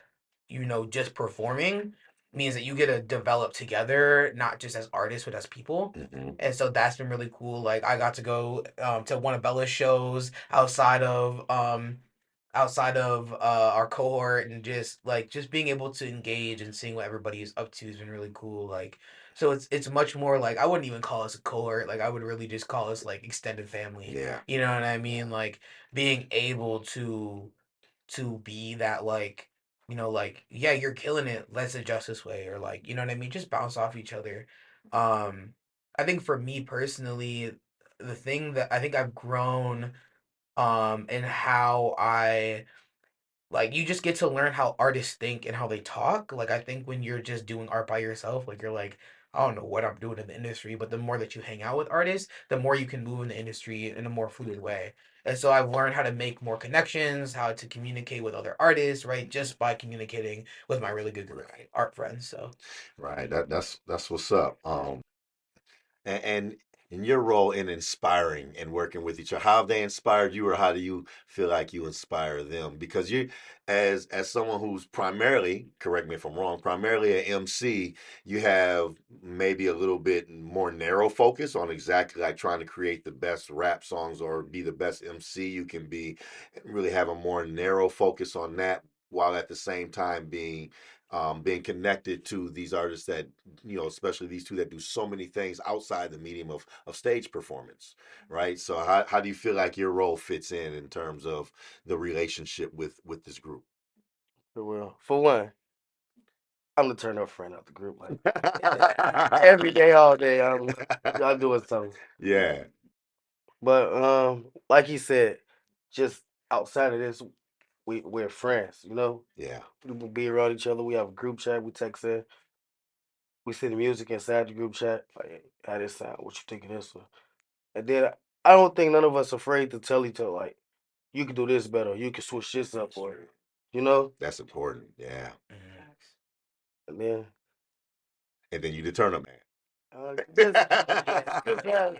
S4: just performing means that you get to develop together, not just as artists, but as people.
S1: Mhm.
S4: And so that's been really cool. Like I got to go to one of Bella's shows outside of our cohort, and just being able to engage and seeing what everybody is up to has been really cool. Like so it's much more like I wouldn't even call us a cohort. Like I would really just call us like extended family.
S1: Yeah.
S4: You know what I mean? Like being able to be that like like yeah, you're killing it, let's adjust this way, or like, you know what I mean, just bounce off each other. I think for me personally, the thing that I think I've grown in how I like, you just get to learn how artists think and how they talk. Like I think when you're just doing art by yourself, like you're like, I don't know what I'm doing in the industry, but the more that you hang out with artists, the more you can move in the industry in a more fluid way. And so I've learned how to make more connections, how to communicate with other artists, right? Just by communicating with my really good group of art friends. So
S1: Right. That's what's up. And in your role in inspiring and working with each other, how have they inspired you, or how do you feel like you inspire them? Because you, as someone who's primarily, correct me if I'm wrong, primarily an MC, you have maybe a little bit more narrow focus on exactly like trying to create the best rap songs or be the best MC you can be, and really have a more narrow focus on that, while at the same time being connected to these artists that, especially these two that do so many things outside the medium of stage performance, right? So how do you feel like your role fits in terms of the relationship with this group?
S2: Well, for one, I'm the turn up friend of the group. Like every day, all day, y'all doing something.
S1: Yeah.
S2: But like he said, just outside of this, we're friends.
S1: Yeah.
S2: We be around each other. We have a group chat. We text in. We send the music inside the group chat. Like, how this sound? What you think of this one? And then I don't think none of us afraid to tell each other like, you can do this better, you can switch this up, or you know,
S1: That's important. Yeah.
S5: Facts.
S2: and then
S1: And then you the turn up man.
S2: just yeah,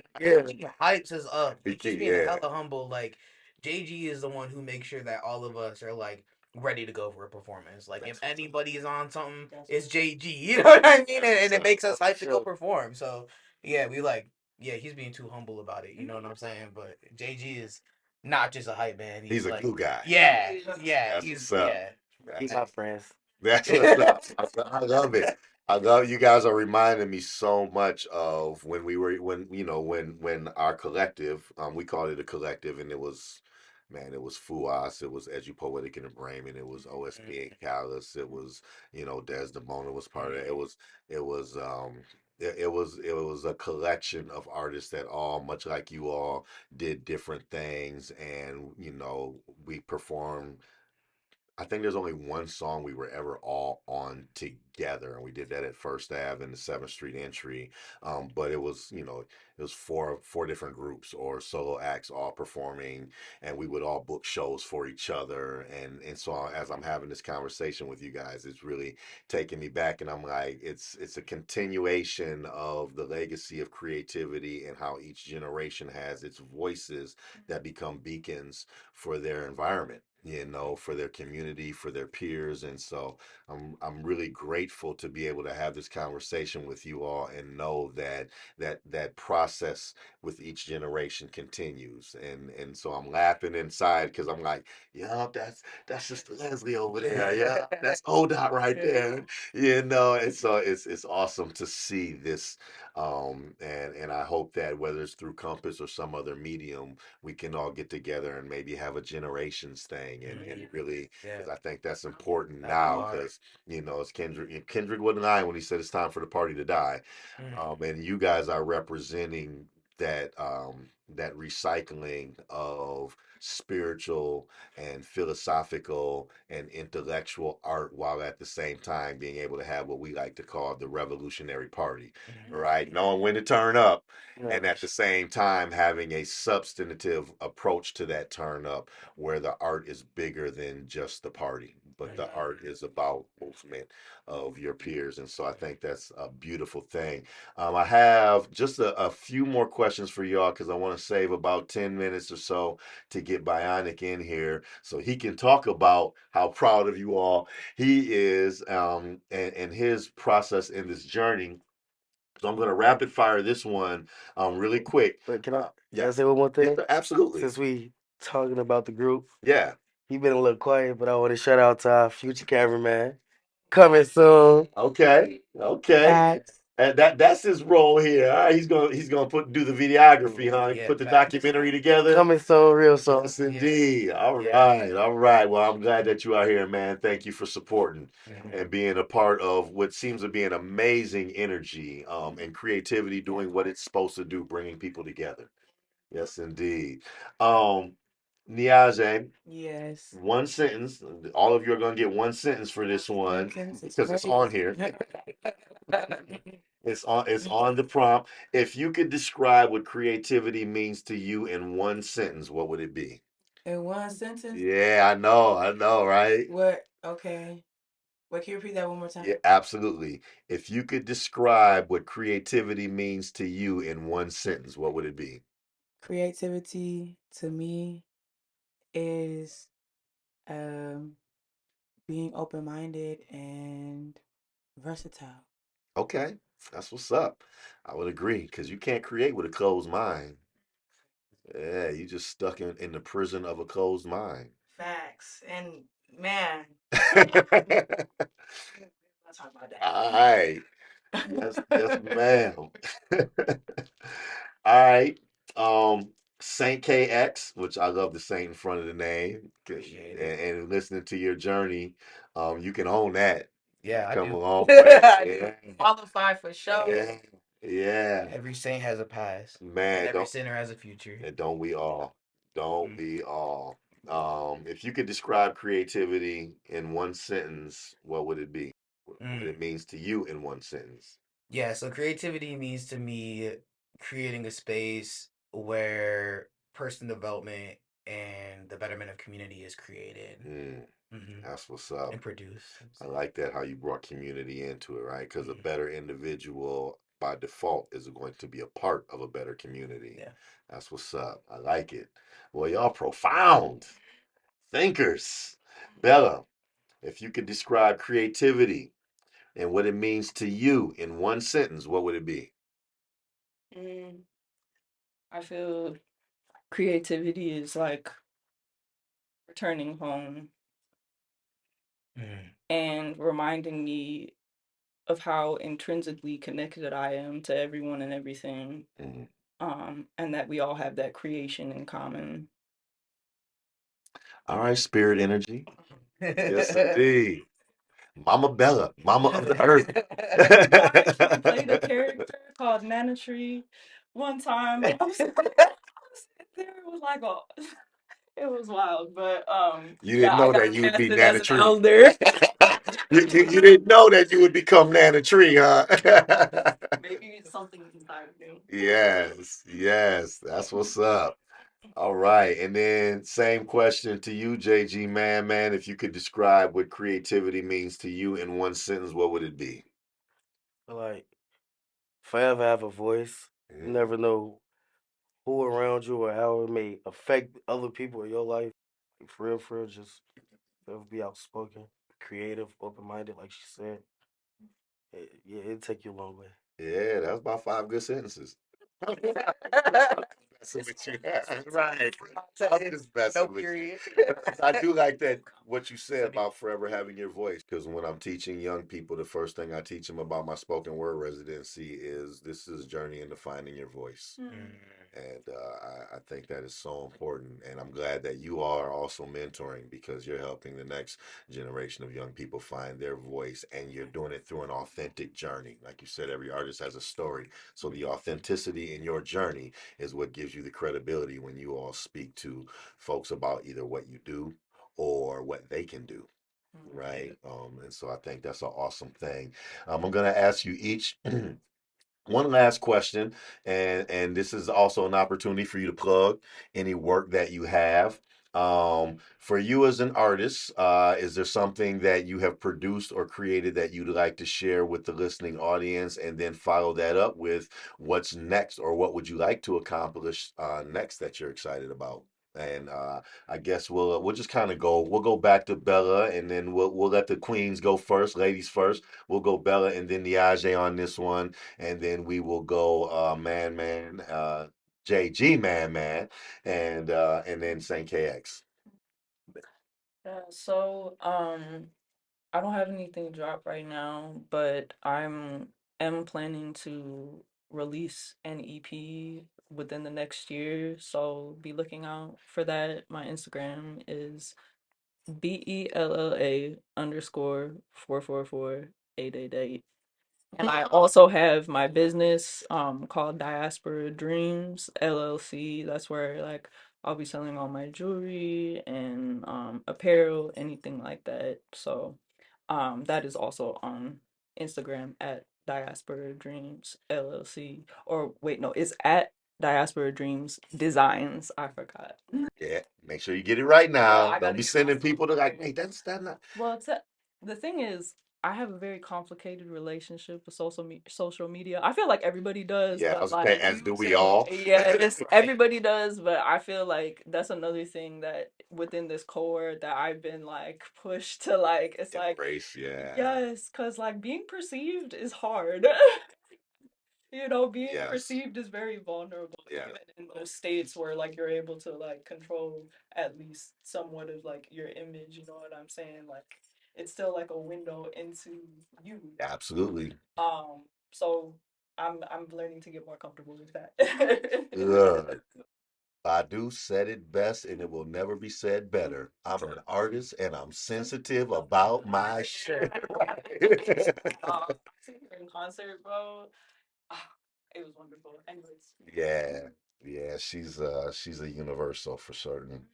S4: He hypes us up. He keeps being
S1: Yeah.
S4: hella humble. Like JG is the one who makes sure that all of us are like ready to go for a performance. Like if anybody is on something, it's JG. You know what I mean? And it makes us hype to go perform. So yeah, we like he's being too humble about it. You know what I'm saying? But JG is not just a hype man.
S1: He's a
S4: like
S1: glue guy.
S4: yeah,
S1: That's
S4: he's
S1: what's up.
S2: he's my friends.
S1: That's what's up. I love it. I love you guys are reminding me so much of when we were when our collective, we called it a collective, and it was, man, it was FUAS, it was Edu Poetic and Bremen, it was OSP and Callus, it was, Desdemona was part of it. It was a collection of artists that all, much like you all, did different things, and we performed. I think there's only one song we were ever all on together, and we did that at First Ave in the Seventh Street entry. But it was four different groups or solo acts all performing, and we would all book shows for each other. And so as I'm having this conversation with you guys, it's really taking me back, and I'm like, it's a continuation of the legacy of creativity and how each generation has its voices that become beacons for their environment, for their community, for their peers. And so I'm really grateful to be able to have this conversation with you all and know that process with each generation continues. And so I'm laughing inside because I'm like, yeah, that's Sister Leslie over there. Yeah, that's ODOT right there. And so it's awesome to see this. And I hope that whether it's through Compass or some other medium, we can all get together and maybe have a generations thing, and really, because I think that's important now, because it's Kendrick wasn't lying when he said it's time for the party to die. And you guys are representing that recycling of spiritual and philosophical and intellectual art, while at the same time being able to have what we like to call the revolutionary party, right? Knowing when to turn up, and at the same time having a substantive approach to that turn up, where the art is bigger than just the party, but the art is about movement of your peers. And so I think that's a beautiful thing. I have just a few more questions for y'all, because I want to save about 10 minutes or so to get Bionik in here so he can talk about how proud of you all he is, and his process in this journey. So I'm going to rapid fire this one really quick.
S2: But can
S1: Yeah.
S2: I say one more
S1: Yeah,
S2: thing?
S1: absolutely.
S2: Since we talking about the group,
S1: Yeah.
S2: he been a little quiet, but I want to shout out to our future cameraman coming soon.
S1: Okay. Okay.
S5: Facts.
S1: And that's his role here. All right, he's gonna do the videography, huh? Put the documentary together.
S2: Coming soon, real soon.
S1: Yes, indeed. All right, all right. Well, I'm glad that you are here, man. Thank you for supporting and being a part of what seems to be an amazing energy, and creativity, doing what it's supposed to do, bringing people together. Yes, indeed. Um, Niaje,
S5: Yes.
S1: one sentence. All of you are going to get one sentence for this one
S5: Sentence is
S1: because it's
S5: great.
S1: on here. It's on the prompt. If you could describe what creativity means to you in one sentence, what would it be?
S5: In one sentence?
S1: Yeah, I know, right?
S5: What? Okay. Wait, can you repeat that one more
S1: Yeah,
S5: time?
S1: absolutely. If you could describe what creativity means to you in one sentence, what would it be?
S5: Creativity to me is um being open-minded and versatile.
S1: Okay, that's what's up. I would agree, because you can't create with a closed mind. Yeah, you just stuck in the prison of a closed mind.
S5: Facts. And man, let's talk about
S1: All right. Yes, yes, ma'am. All right. Saint KX, which I love the Saint in front of the name.
S4: Appreciate
S1: And,
S4: it.
S1: and listening to your journey, you can own that.
S4: Yeah, I
S1: Come
S4: do.
S1: along.
S5: that.
S1: Yeah.
S5: Qualify for sure.
S1: Yeah. Yeah.
S4: Every saint has a past, and
S1: Man,
S4: every sinner has a future.
S1: don't we all? Don't
S4: Mhm.
S1: we all? If you could describe creativity in one sentence, what would it be? What
S4: Mm.
S1: it means to you in one sentence?
S4: Yeah, so creativity means to me creating a space where personal development and the betterment of community is created
S1: That's what's up.
S4: and produced.
S1: I like that how you brought community into it, right? Because a
S4: Mhm.
S1: better individual by default is going to be a part of a better community.
S4: Yeah.
S1: That's what's up. I like it. Well, y'all profound thinkers. Bella, if you could describe creativity and what it means to you in one sentence, what would it be?
S3: Mm, I feel creativity is like returning home
S4: Mm.
S3: and reminding me of how intrinsically connected I am to everyone and everything,
S1: Mhm.
S3: and that we all have that creation in common.
S1: All right, spirit energy. Yes, indeed. Mama Bella, Mama of the Earth.
S3: I actually played a character called Nana Tree one time. I was sitting there, it was like a, it was wild, but
S1: You
S3: yeah,
S1: didn't
S3: I
S1: know that
S3: got
S1: you would be
S3: casted as
S1: Nana
S3: an
S1: Tree.
S3: elder.
S1: You didn't know that you would become Nana Tree, huh?
S3: Maybe it's something inside of you.
S1: Yes, yes, that's what's up. All right, and then same question to you, JG Man. If you could describe what creativity means to you in one sentence, what would it be?
S2: Like forever have a voice. You
S1: Mhm.
S2: never know who around you or how it may affect other people in your life. Like for real, just forever be outspoken, creative, open minded, like she said. Yeah, it'll take you a long way.
S1: Yeah, that's about 5 good sentences. I'm messing with you. Right. I'm just
S4: No
S1: messing with you.
S4: period.
S1: I do like that what you said about forever having your voice, because when I'm teaching young people, the first thing I teach them about my spoken word residency is this is journey into finding your voice.
S3: Mm.
S1: And I think that is so important. And I'm glad that you are also mentoring because you're helping the next generation of young people find their voice. And you're doing it through an authentic journey. Like you said, every artist has a story. So the authenticity in your journey is what gives you the credibility when you all speak to folks about either what you do or what they can do. Right. And so I think that's an awesome thing. I'm going to ask you each one last question, and this is also an opportunity for you to plug any work that you have. For you as an artist, is there something that you have produced or created that you'd like to share with the listening audience, and then follow that up with what's next, or what would you like to accomplish next that you're excited about? And I guess we'll just kind of we'll go back to Bella, and then we'll let the queens go first, ladies first. We'll go Bella and then Niaje on this one, and then we will go JG and then Saint KX.
S3: Yeah, so I don't have anything dropped right now, but am planning to release an EP within the next year, so be looking out for that. My Instagram is BELLA_444 888. And I also have my business called Diaspora Dreams LLC. That's where like I'll be selling all my jewelry and apparel, anything like that. So that is also on Instagram at Diaspora Dreams LLC. Or wait, no, it's at Diaspora Dreams Designs. I forgot.
S1: Yeah, make sure you get it right
S3: Yeah,
S1: now.
S3: I
S1: Don't
S3: gotta
S1: be
S3: get
S1: sending
S3: myself
S1: people to like,
S3: right.
S1: hey, that not.
S3: Well, the thing is, I have a very complicated relationship with social media. I feel like everybody does,
S1: Yeah, I
S3: but
S1: was saying,
S3: like,
S1: as do we all.
S3: yeah, it's
S1: Right.
S3: everybody does, but I feel like that's another thing that within this core that I've been like pushed to like, it's like,
S1: Embrace, yeah.
S3: yes, because like being perceived is hard. Being
S1: Yes.
S3: perceived is very vulnerable,
S1: Yeah.
S3: even in those states where like you're able to like control at least somewhat of like your image, you know what I'm saying? Like it's still like a window into you.
S1: Absolutely.
S3: Um, so I'm learning to get more comfortable with that.
S1: Look, Badu said it best, and it will never be said better. I'm an artist, and I'm sensitive about my shit.
S3: Seeing her in concert, bro. ah, it was wonderful. Anyways.
S1: Yeah, yeah, she's a universal for certain.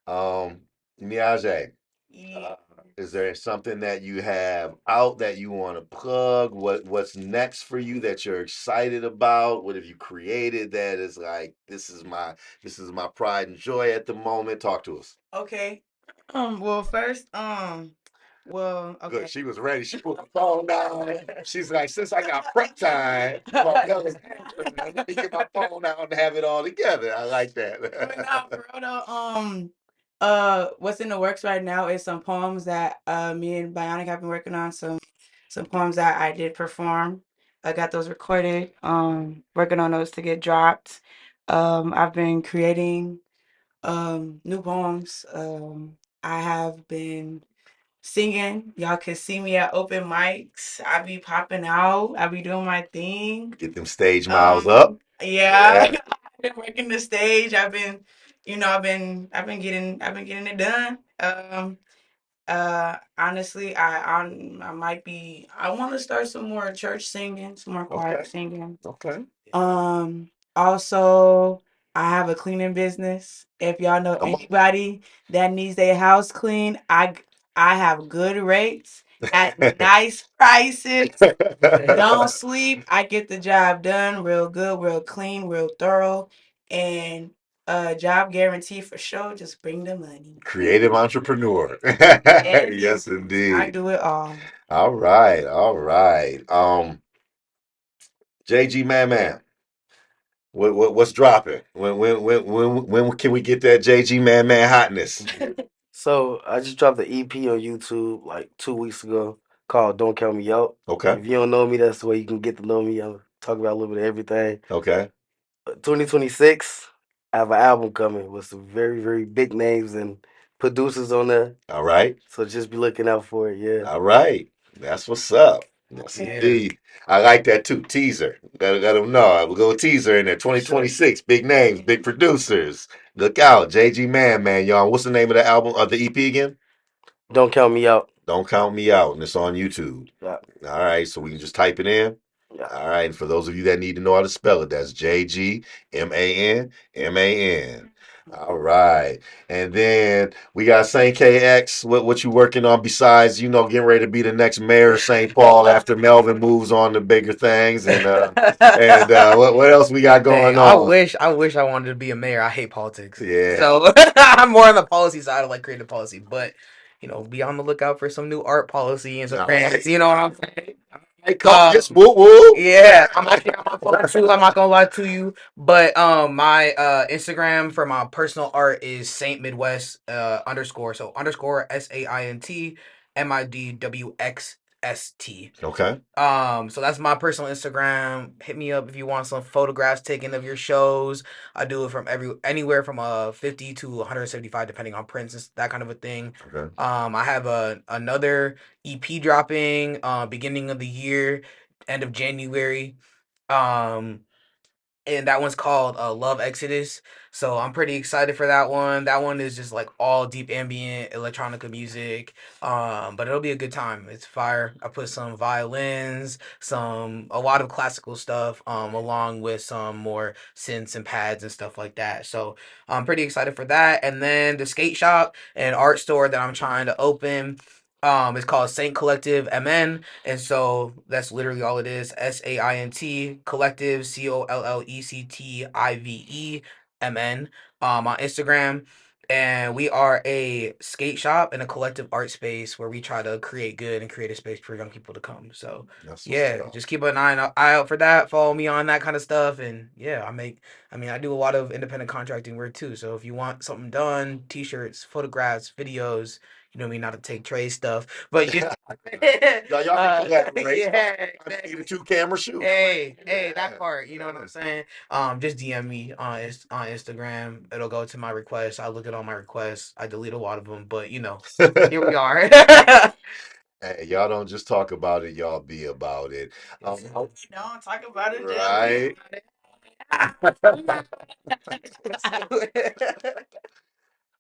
S1: Um, Niaje,
S4: Yeah.
S1: Is there something that you have out that you want to plug? What's next for you that you're excited about? What have you created that is like this is my pride and joy at the moment? Talk to us.
S5: Okay. Well, first, well,
S1: Look,
S5: okay.
S1: she was ready. She put the phone down. She's like, since I got prep time, let me get my phone out and have it all together. I like that.
S5: But no, for real though, what's in the works right now is some poems that me and Bionic have been working on. Some poems that I did perform. I got those recorded. Working on those to get dropped. I've been creating new poems. I have been singing. Y'all can see me at open mics. I be popping out. I be doing my thing.
S1: Get them stage miles up.
S5: Yeah,
S1: Yeah.
S5: I've been working the stage. I've been, I've been getting it done. Honestly, I might be. I want to start some more church singing, some more choir
S1: Okay.
S5: singing.
S1: Okay.
S5: Also, I have a cleaning business. If y'all know
S1: Come on.
S5: anybody that needs their house clean, I have good rates at nice prices. Don't sleep. I get the job done real good, real clean, real thorough, and job guarantee for sure. Just bring the money.
S1: Creative entrepreneur.
S5: Yes,
S1: Yes,
S5: I
S1: indeed.
S5: do it all.
S1: All right. All right. JG Man, what's dropping? When can we get that JG Man hotness?
S2: So I just dropped the EP on YouTube like 2 weeks ago called "Don't Count Me Out."
S1: Okay.
S2: If you don't know me, that's the way you can get to know me. I'll talk about a little bit of everything.
S1: Okay.
S2: 2026, I have an album coming with some very, very big names and producers on there.
S1: All right.
S2: So just be looking out for it. Yeah.
S1: All right. That's what's up. Yes,
S4: Yeah.
S1: indeed. I like that too. Teaser. Gotta let them know. We'll go teaser in there. 2026. Big names, big producers. Look out. JG Man, y'all. What's the name of the album or the EP again?
S2: Don't Count Me Out.
S1: Don't Count Me Out. And it's on YouTube.
S2: Yeah.
S1: All right. So we can just type it in.
S2: Yeah.
S1: All right. And for those of you that need to know how to spell it, that's JGMANMAN. All right. And then we got St. KX. What you working on besides, getting ready to be the next mayor of St. Paul after Melvin moves on to bigger things and what else we got
S4: Dang,
S1: going
S4: I
S1: on?
S4: wish I wish I wanted to be a mayor. I hate politics.
S1: Yeah.
S4: So I'm more on the policy side of like creative policy, but be on the lookout for some new art policy and some
S1: No.
S4: grants, you know what I'm saying?
S1: Hey, Caucus,
S4: Um,
S1: woo woo.
S4: yeah, I'm actually on my phone too. I'm not gonna lie to you, but my Instagram for my personal art is Saint Midwest underscore so underscore SAINT MIDWXST.
S1: Okay.
S4: So that's my personal Instagram. Hit me up if you want some photographs taken of your shows. I do it from anywhere from 50 to 175 depending on prints and that kind of a thing.
S1: Okay.
S4: I have another EP dropping beginning of the year, end of January. Um and that one's called Love Exodus. So I'm pretty excited for that one. That one is just like all deep ambient electronica music. But it'll be a good time. It's fire. I put some violins, a lot of classical stuff, along with some more synths and pads and stuff like that. So I'm pretty excited for that. And then the skate shop and art store that I'm trying to open. It's called Saint Collective MN, and so that's literally all it is. SAINT Collective COLLECTIVE MN on Instagram. And we are a skate shop and a collective art space where we try to create good and create a space for young people to come. So
S1: That's what's
S4: yeah,
S1: up.
S4: just keep an eye out for that. Follow me on that kind of stuff. And yeah, I do a lot of independent contracting work too. So if you want something done, t-shirts, photographs, videos, you know me, not to take Trey stuff, but
S1: Y'all can collaborate.
S4: yeah,
S1: I need a two-camera shoot.
S4: hey, that part, you know what I'm saying? Just DM me on Instagram. It'll go to my requests. I look at all my requests. I delete a lot of them, but here we are.
S1: Hey, y'all don't just talk about it, y'all be about it.
S5: Don't talk about it.
S1: Right.
S5: Just be about it.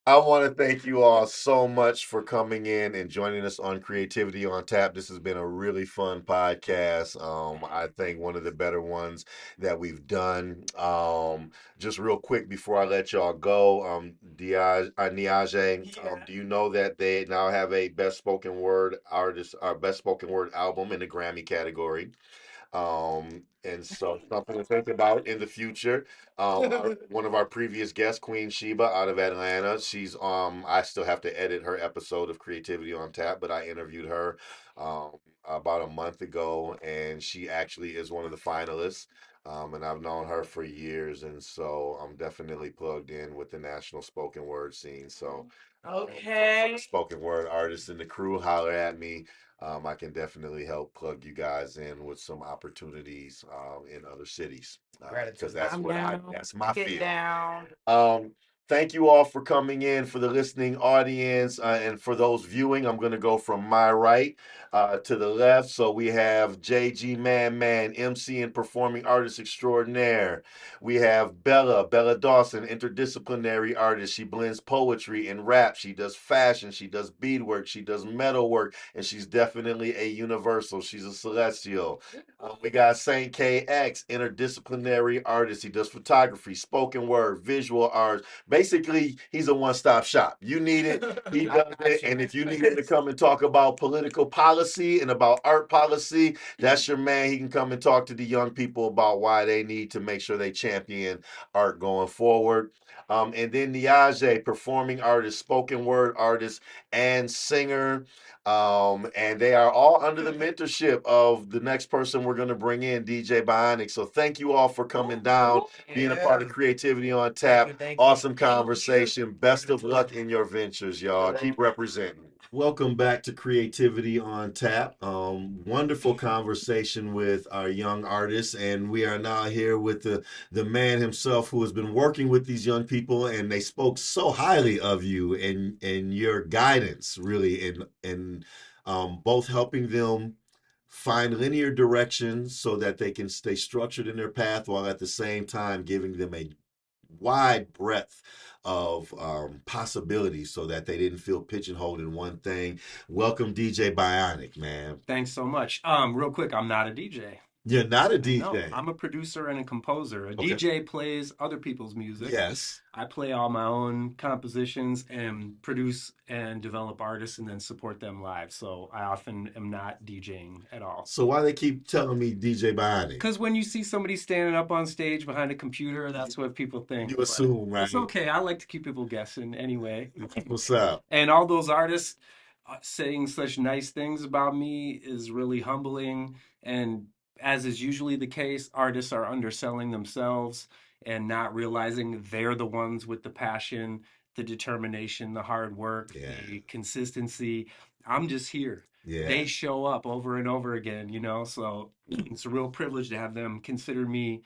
S1: I want to thank you all so much for coming in and joining us on Creativity on Tap. This has been a really fun podcast. I think one of the better ones that we've done. Just real quick before I let y'all go, Niaje, do you know that they now have a best spoken word artist, or best spoken word album in the Grammy category? And so something to think about in the future. One of our previous guests, Queen Sheba out of Atlanta, she's I still have to edit her episode of Creativity on Tap, but I interviewed her um about a month ago, and she actually is one of the finalists. And I've known her for years, and so I'm definitely plugged in with the national spoken word scene. So, for the spoken word artists in the crew, holler at me. I can definitely help plug you guys in with some opportunities in other cities because
S4: Gratitude.
S1: that's my
S5: Get
S1: field.
S5: down.
S1: Um, Thank you all for coming in, for the listening audience, and for those viewing. I'm going to go from my right to the left. So we have JG Man, MC and performing artist extraordinaire. We have Bella Dawson, interdisciplinary artist. She blends poetry and rap. She does fashion. She does beadwork. She does metal work, and she's definitely a universal. She's a celestial. We got Saint KX, interdisciplinary artist. He does photography, spoken word, visual arts. Basically, he's a one-stop shop. You need it, he does it. And if you need him to come and talk about political policy and about art policy, that's your man. He can come and talk to the young people about why they need to make sure they champion art going forward. And then Niaje, performing artist, spoken word artist, and singer. And they are all under the mentorship of the next person we're going to bring in, DJ Bionik. So thank you all for coming down, being a part of Creativity on Tap.
S4: Thank you.
S1: Awesome conversation. Best of luck in your ventures, y'all. Keep representing. Welcome back to Creativity on Tap. Wonderful conversation with our young artists, and we are now here with the man himself who has been working with these young people, and they spoke so highly of you and your guidance, really, in both helping them find linear directions so that they can stay structured in their path while at the same time giving them a wide breadth of possibilities so that they didn't feel pigeonholed in one thing. Welcome, DJ Bionik, man.
S6: Thanks so much. Real quick, I'm not a DJ.
S1: You're not a
S6: No,
S1: DJ.
S6: I'm a producer and a composer. A
S1: Okay.
S6: DJ plays other people's music.
S1: Yes.
S6: I play all my own compositions and produce and develop artists and then support them live. So I often am not DJing at all.
S1: So why they keep telling me DJ Bionik?
S6: Because when you see somebody standing up on stage behind a computer, that's what people think.
S1: You assume, right?
S6: It's okay. I like to keep people guessing anyway.
S1: What's up?
S6: And all those artists saying such nice things about me is really humbling. And as is usually the case, artists are underselling themselves and not realizing they're the ones with the passion, the determination, the hard work, the consistency. I'm just here.
S1: Yeah.
S6: They show up over and over again, you know? So it's a real privilege to have them consider me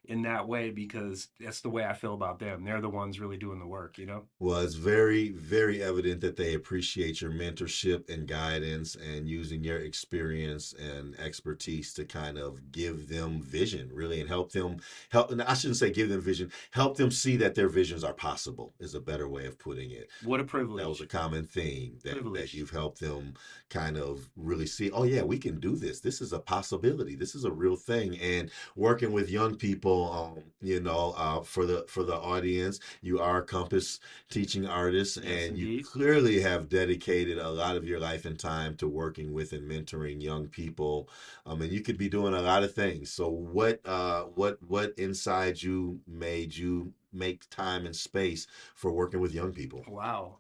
S6: in that way because that's the way I feel about them. They're the ones really doing the work, you know?
S1: Well, it's very, very evident that they appreciate your mentorship and guidance and using your experience and expertise to kind of give them vision, really, and and I shouldn't say give them vision, help them see that their visions are possible is a better way of putting it.
S6: What a privilege.
S1: That was a common theme that you've helped them kind of really see, oh yeah, we can do this. This is a possibility. This is a real thing. And working with young people, for the audience, you are COMPAS Teaching Artist,
S6: Yes,
S1: and
S6: indeed.
S1: you clearly have dedicated a lot of your life and time to working with and mentoring young people. And you could be doing a lot of things. So what inside you made you make time and space for working with young people?
S6: Wow.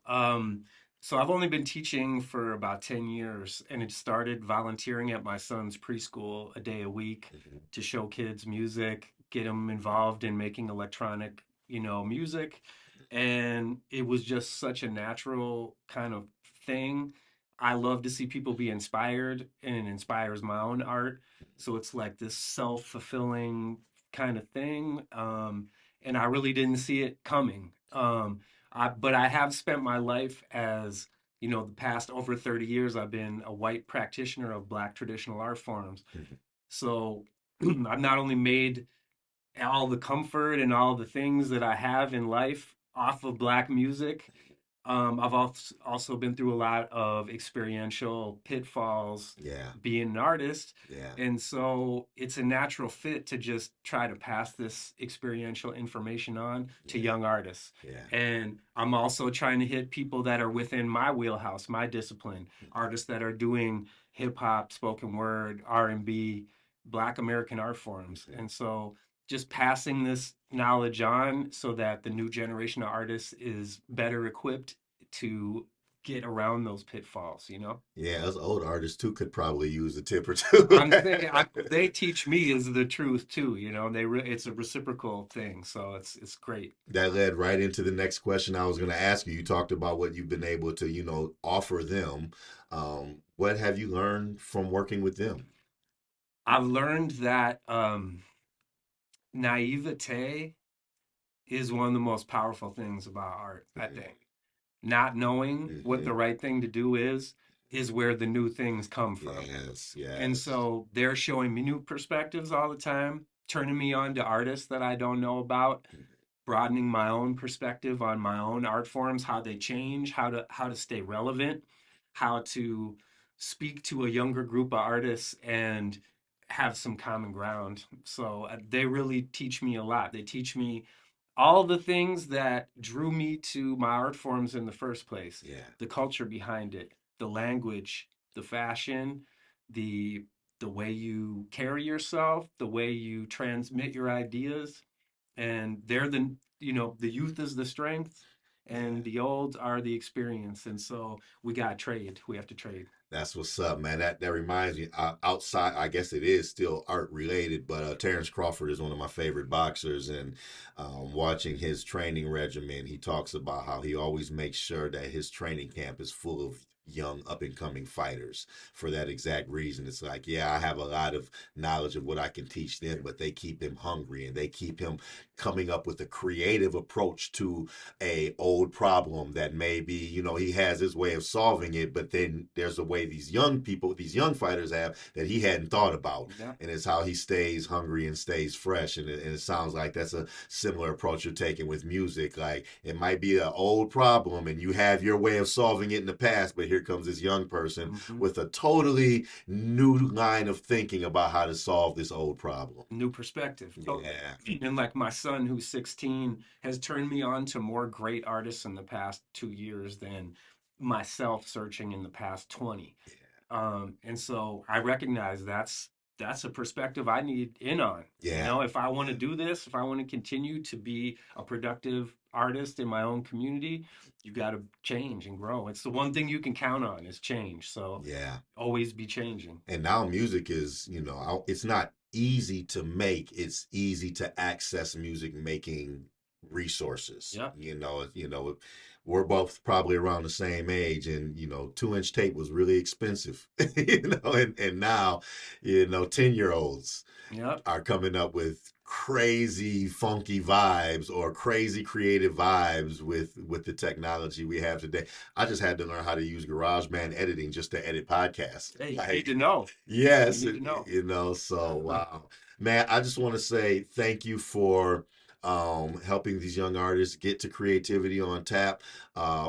S6: So I've only been teaching for about 10 years, and it started volunteering at my son's preschool a day a week to show kids music, get them involved in making electronic, music. And it was just such a natural kind of thing. I love to see people be inspired, and it inspires my own art. So it's like this self-fulfilling kind of thing. And I really didn't see it coming. But I have spent my life as, the past over 30 years, I've been a white practitioner of Black traditional art forms. So I've not only made all the comfort and all the things that I have in life off of Black music, I've also been through a lot of experiential pitfalls
S1: Yeah.
S6: being an artist.
S1: Yeah.
S6: And so it's a natural fit to just try to pass this experiential information on to
S1: Yeah.
S6: young artists.
S1: Yeah.
S6: And I'm also trying to hit people that are within my wheelhouse, my discipline, artists that are doing hip hop, spoken word, R&B, Black American art forms. And so just passing this knowledge on so that the new generation of artists is better equipped to get around those pitfalls, you know?
S1: Yeah, us old artists too could probably use a tip or two.
S6: I'm saying they teach me is the truth too, you know. It's a reciprocal thing, so it's great.
S1: That led right into the next question I was going to ask you. You talked about what you've been able to, offer them. What have you learned from working with them?
S6: I've learned that naivete is one of the most powerful things about art, I think. Not knowing what
S1: Mm-hmm.
S6: the right thing to do is where the new things come from.
S1: Yes,
S6: And
S1: yes.
S6: so they're showing me new perspectives all the time, turning me on to artists that I don't know about, broadening my own perspective on my own art forms, how they change, how to stay relevant, how to speak to a younger group of artists and have some common ground. So they really teach me a lot. They teach me all the things that drew me to my art forms in the first place.
S1: Yeah.
S6: The culture behind it, the language, the fashion, the the way you carry yourself, the way you transmit your ideas, and they're the youth is the strength
S1: Yeah.
S6: and the old are the experience, and so we have to trade.
S1: That's what's up, man. That reminds me. Outside, I guess it is still art related, but Terrence Crawford is one of my favorite boxers, and watching his training regimen, he talks about how he always makes sure that his training camp is full of young up and coming fighters for that exact reason. It's like, yeah, I have a lot of knowledge of what I can teach them, but they keep him hungry and they keep him coming up with a creative approach to a old problem that maybe he has his way of solving it, but then there's a way these young people, these young fighters have that he hadn't thought about,
S6: Yeah.
S1: and it's how he stays hungry and stays fresh. And it sounds like that's a similar approach you're taking with music. Like, it might be an old problem and you have your way of solving it in the past, but here comes this young person
S6: Mm-hmm.
S1: with a totally new line of thinking about how to solve this old problem.
S6: New perspective.
S1: Yeah.
S6: And like my son who's 16 has turned me on to more great artists in the past 2 years than myself searching in the past 20. And so I recognize that's a perspective I need in on. You
S1: Yeah.
S6: know, if I want to do this, if I want to continue to be a productive artist in my own community, you got to change and grow. It's the one thing you can count on is change. So
S1: Yeah.
S6: always be changing.
S1: And now music is, it's not easy to make. It's easy to access music making resources.
S6: Yeah.
S1: We're both probably around the same age, and 2-inch tape was really expensive. And now, 10-year-olds
S6: Yep.
S1: are coming up with crazy funky vibes or crazy creative vibes with the technology we have today. I just had to learn how to use GarageBand editing just to edit podcasts.
S6: Hey, you
S1: Like,
S6: need to know.
S1: yes,
S6: You need to know.
S1: so wow. Man, I just want to say thank you for helping these young artists get to Creativity on Tap,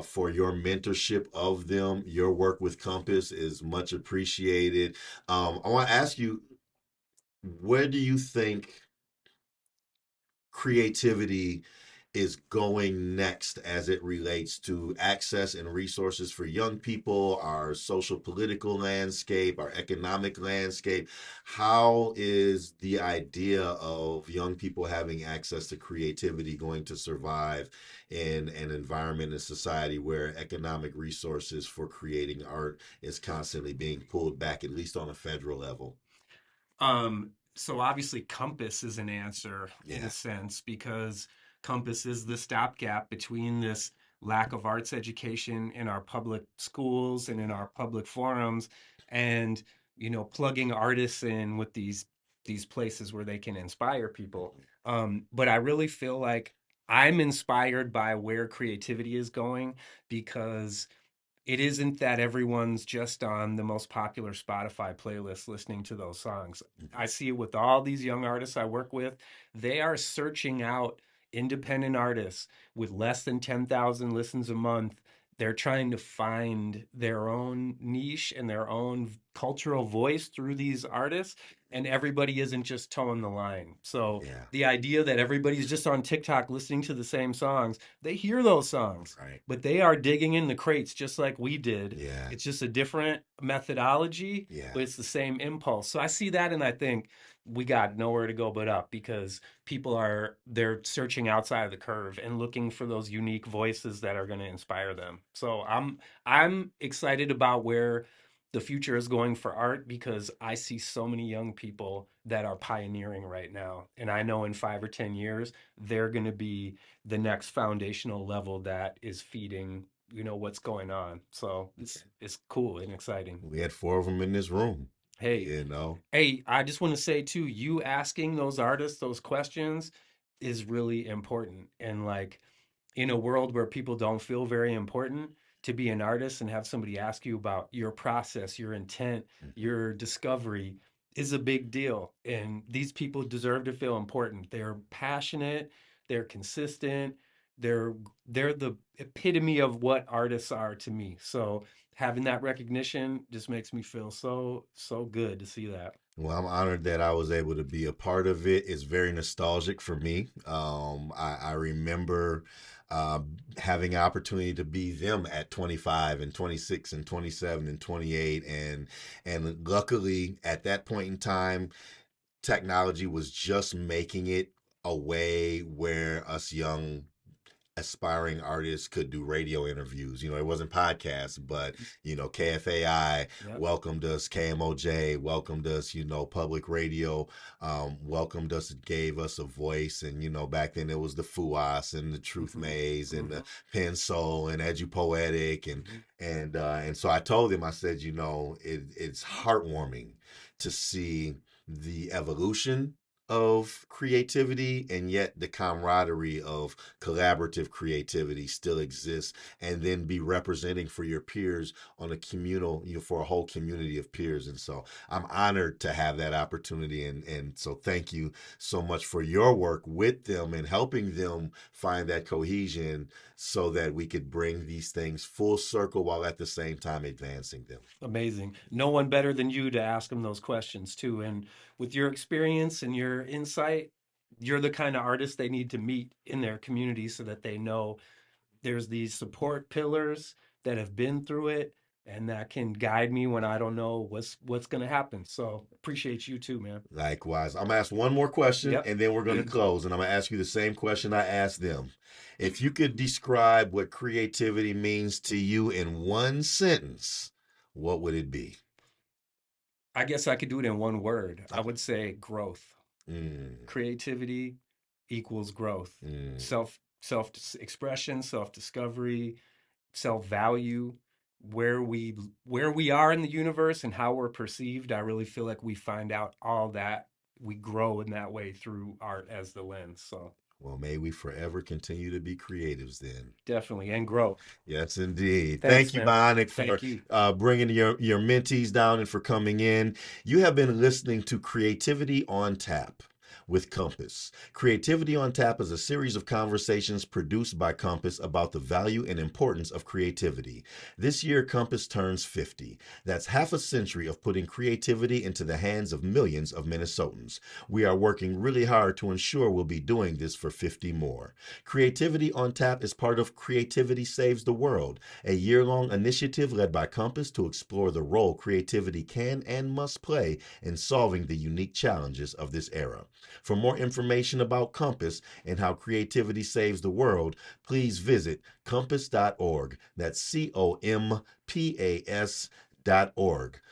S1: for your mentorship of them. Your work with Compass is much appreciated. I want to ask you, where do you think creativity is going next as it relates to access and resources for young people, our social political landscape, our economic landscape? How is the idea of young people having access to creativity going to survive in an environment and society where economic resources for creating art is constantly being pulled back, at least on a federal level?
S6: So obviously Compass is an answer in
S1: Yeah.
S6: a sense because Compass is the stopgap between this lack of arts education in our public schools and in our public forums and plugging artists in with these places where they can inspire people. But I really feel like I'm inspired by where creativity is going because it isn't that everyone's just on the most popular Spotify playlist listening to those songs. I see it with all these young artists I work with. They are searching out independent artists with less than 10,000 listens a month they're trying to find their own niche and their own cultural voice through these artists, and everybody isn't just towing the line. So
S1: Yeah.
S6: the idea that everybody's just on TikTok listening to the same songs, they hear those songs,
S1: Right.
S6: but they are digging in the crates just like we did.
S1: Yeah.
S6: It's just a different methodology,
S1: Yeah.
S6: but it's the same impulse. So I see that, and I think we got nowhere to go but up, because they're searching outside of the curve and looking for those unique voices that are going to inspire them. So I'm excited about where the future is going for art, because I see so many young people that are pioneering right now, and I know in 5 or 10 years they're going to be the next foundational level that is feeding what's going on. So it's cool and exciting.
S1: We had 4 of them in this room.
S6: Hey, I just want to say too, you asking those artists those questions is really important. And like, in a world where people don't feel very important, to be an artist and have somebody ask you about your process, your intent, your discovery is a big deal. And these people deserve to feel important. They're passionate, they're consistent, they're the epitome of what artists are to me. So having that recognition just makes me feel so good to see that.
S1: Well, I'm honored that I was able to be a part of it. It's very nostalgic for me. I remember having an opportunity to be them at 25 and 26 and 27 and 28, and luckily at that point in time, technology was just making it a way where us young aspiring artists could do radio interviews. It wasn't podcasts, but KFAI
S6: Yep.
S1: welcomed us, KMOJ welcomed us, public radio welcomed us, gave us a voice. And back then it was the FUAS and the Truth Maze and the Pen Soul and Edupoetic, and so I told him, I said, it's heartwarming to see the evolution of creativity, and yet the camaraderie of collaborative creativity still exists, and then be representing for your peers on a communal, for a whole community of peers. And so I'm honored to have that opportunity, and so thank you so much for your work with them and helping them find that cohesion so that we could bring these things full circle while at the same time advancing them.
S6: Amazing. No one better than you to ask them those questions too. And with your experience and your insight, you're the kind of artist they need to meet in their community, so that they know there's these support pillars that have been through it and that can guide me when I don't know what's going to happen. So appreciate you too, man.
S1: Likewise. I'm going to ask one more question,
S6: Yep.
S1: and then we're going to close. And I'm going to ask you the same question I asked them. If you could describe what creativity means to you in one sentence, what would it be?
S6: I guess I could do it in one word. I would say growth. Creativity equals growth. Self expression, self discovery, self value. Where we are in the universe and how we're perceived, I really feel like we find out all that. We grow in that way through art as the lens. So
S1: well, may we forever continue to be creatives then.
S6: Definitely, and grow.
S1: Yes, indeed.
S6: Thanks,
S1: Thank you,
S6: man.
S1: Bionik,
S6: Thank you.
S1: for bringing your mentees down and for coming in. You have been listening to Creativity on Tap with COMPAS. Creativity on Tap is a series of conversations produced by COMPAS about the value and importance of creativity. This year, COMPAS turns 50. That's half a century of putting creativity into the hands of millions of Minnesotans. We are working really hard to ensure we'll be doing this for 50 more. Creativity on Tap is part of Creativity Saves the World, a year-long initiative led by COMPAS to explore the role creativity can and must play in solving the unique challenges of this era. For more information about COMPAS and how creativity saves the world, please visit compass.org. That's COMPAS.org.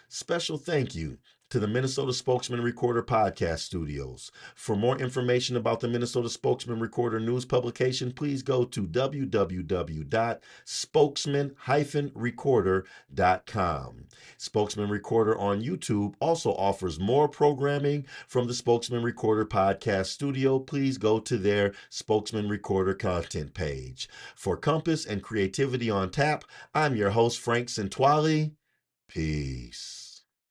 S1: Special thank you to the Minnesota Spokesman-Recorder podcast studios. For more information about the Minnesota Spokesman-Recorder news publication, please go to www.spokesman-recorder.com. Spokesman-Recorder on YouTube also offers more programming from the Spokesman-Recorder podcast studio. Please go to their Spokesman-Recorder content page. For COMPAS and Creativity on Tap, I'm your host, Frank Sentwali. Peace.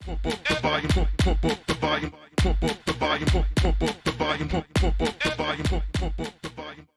S1: Pump up the volume, pump up the volume, pump up the volume, pump up the volume, pump up the volume, pump up the volume.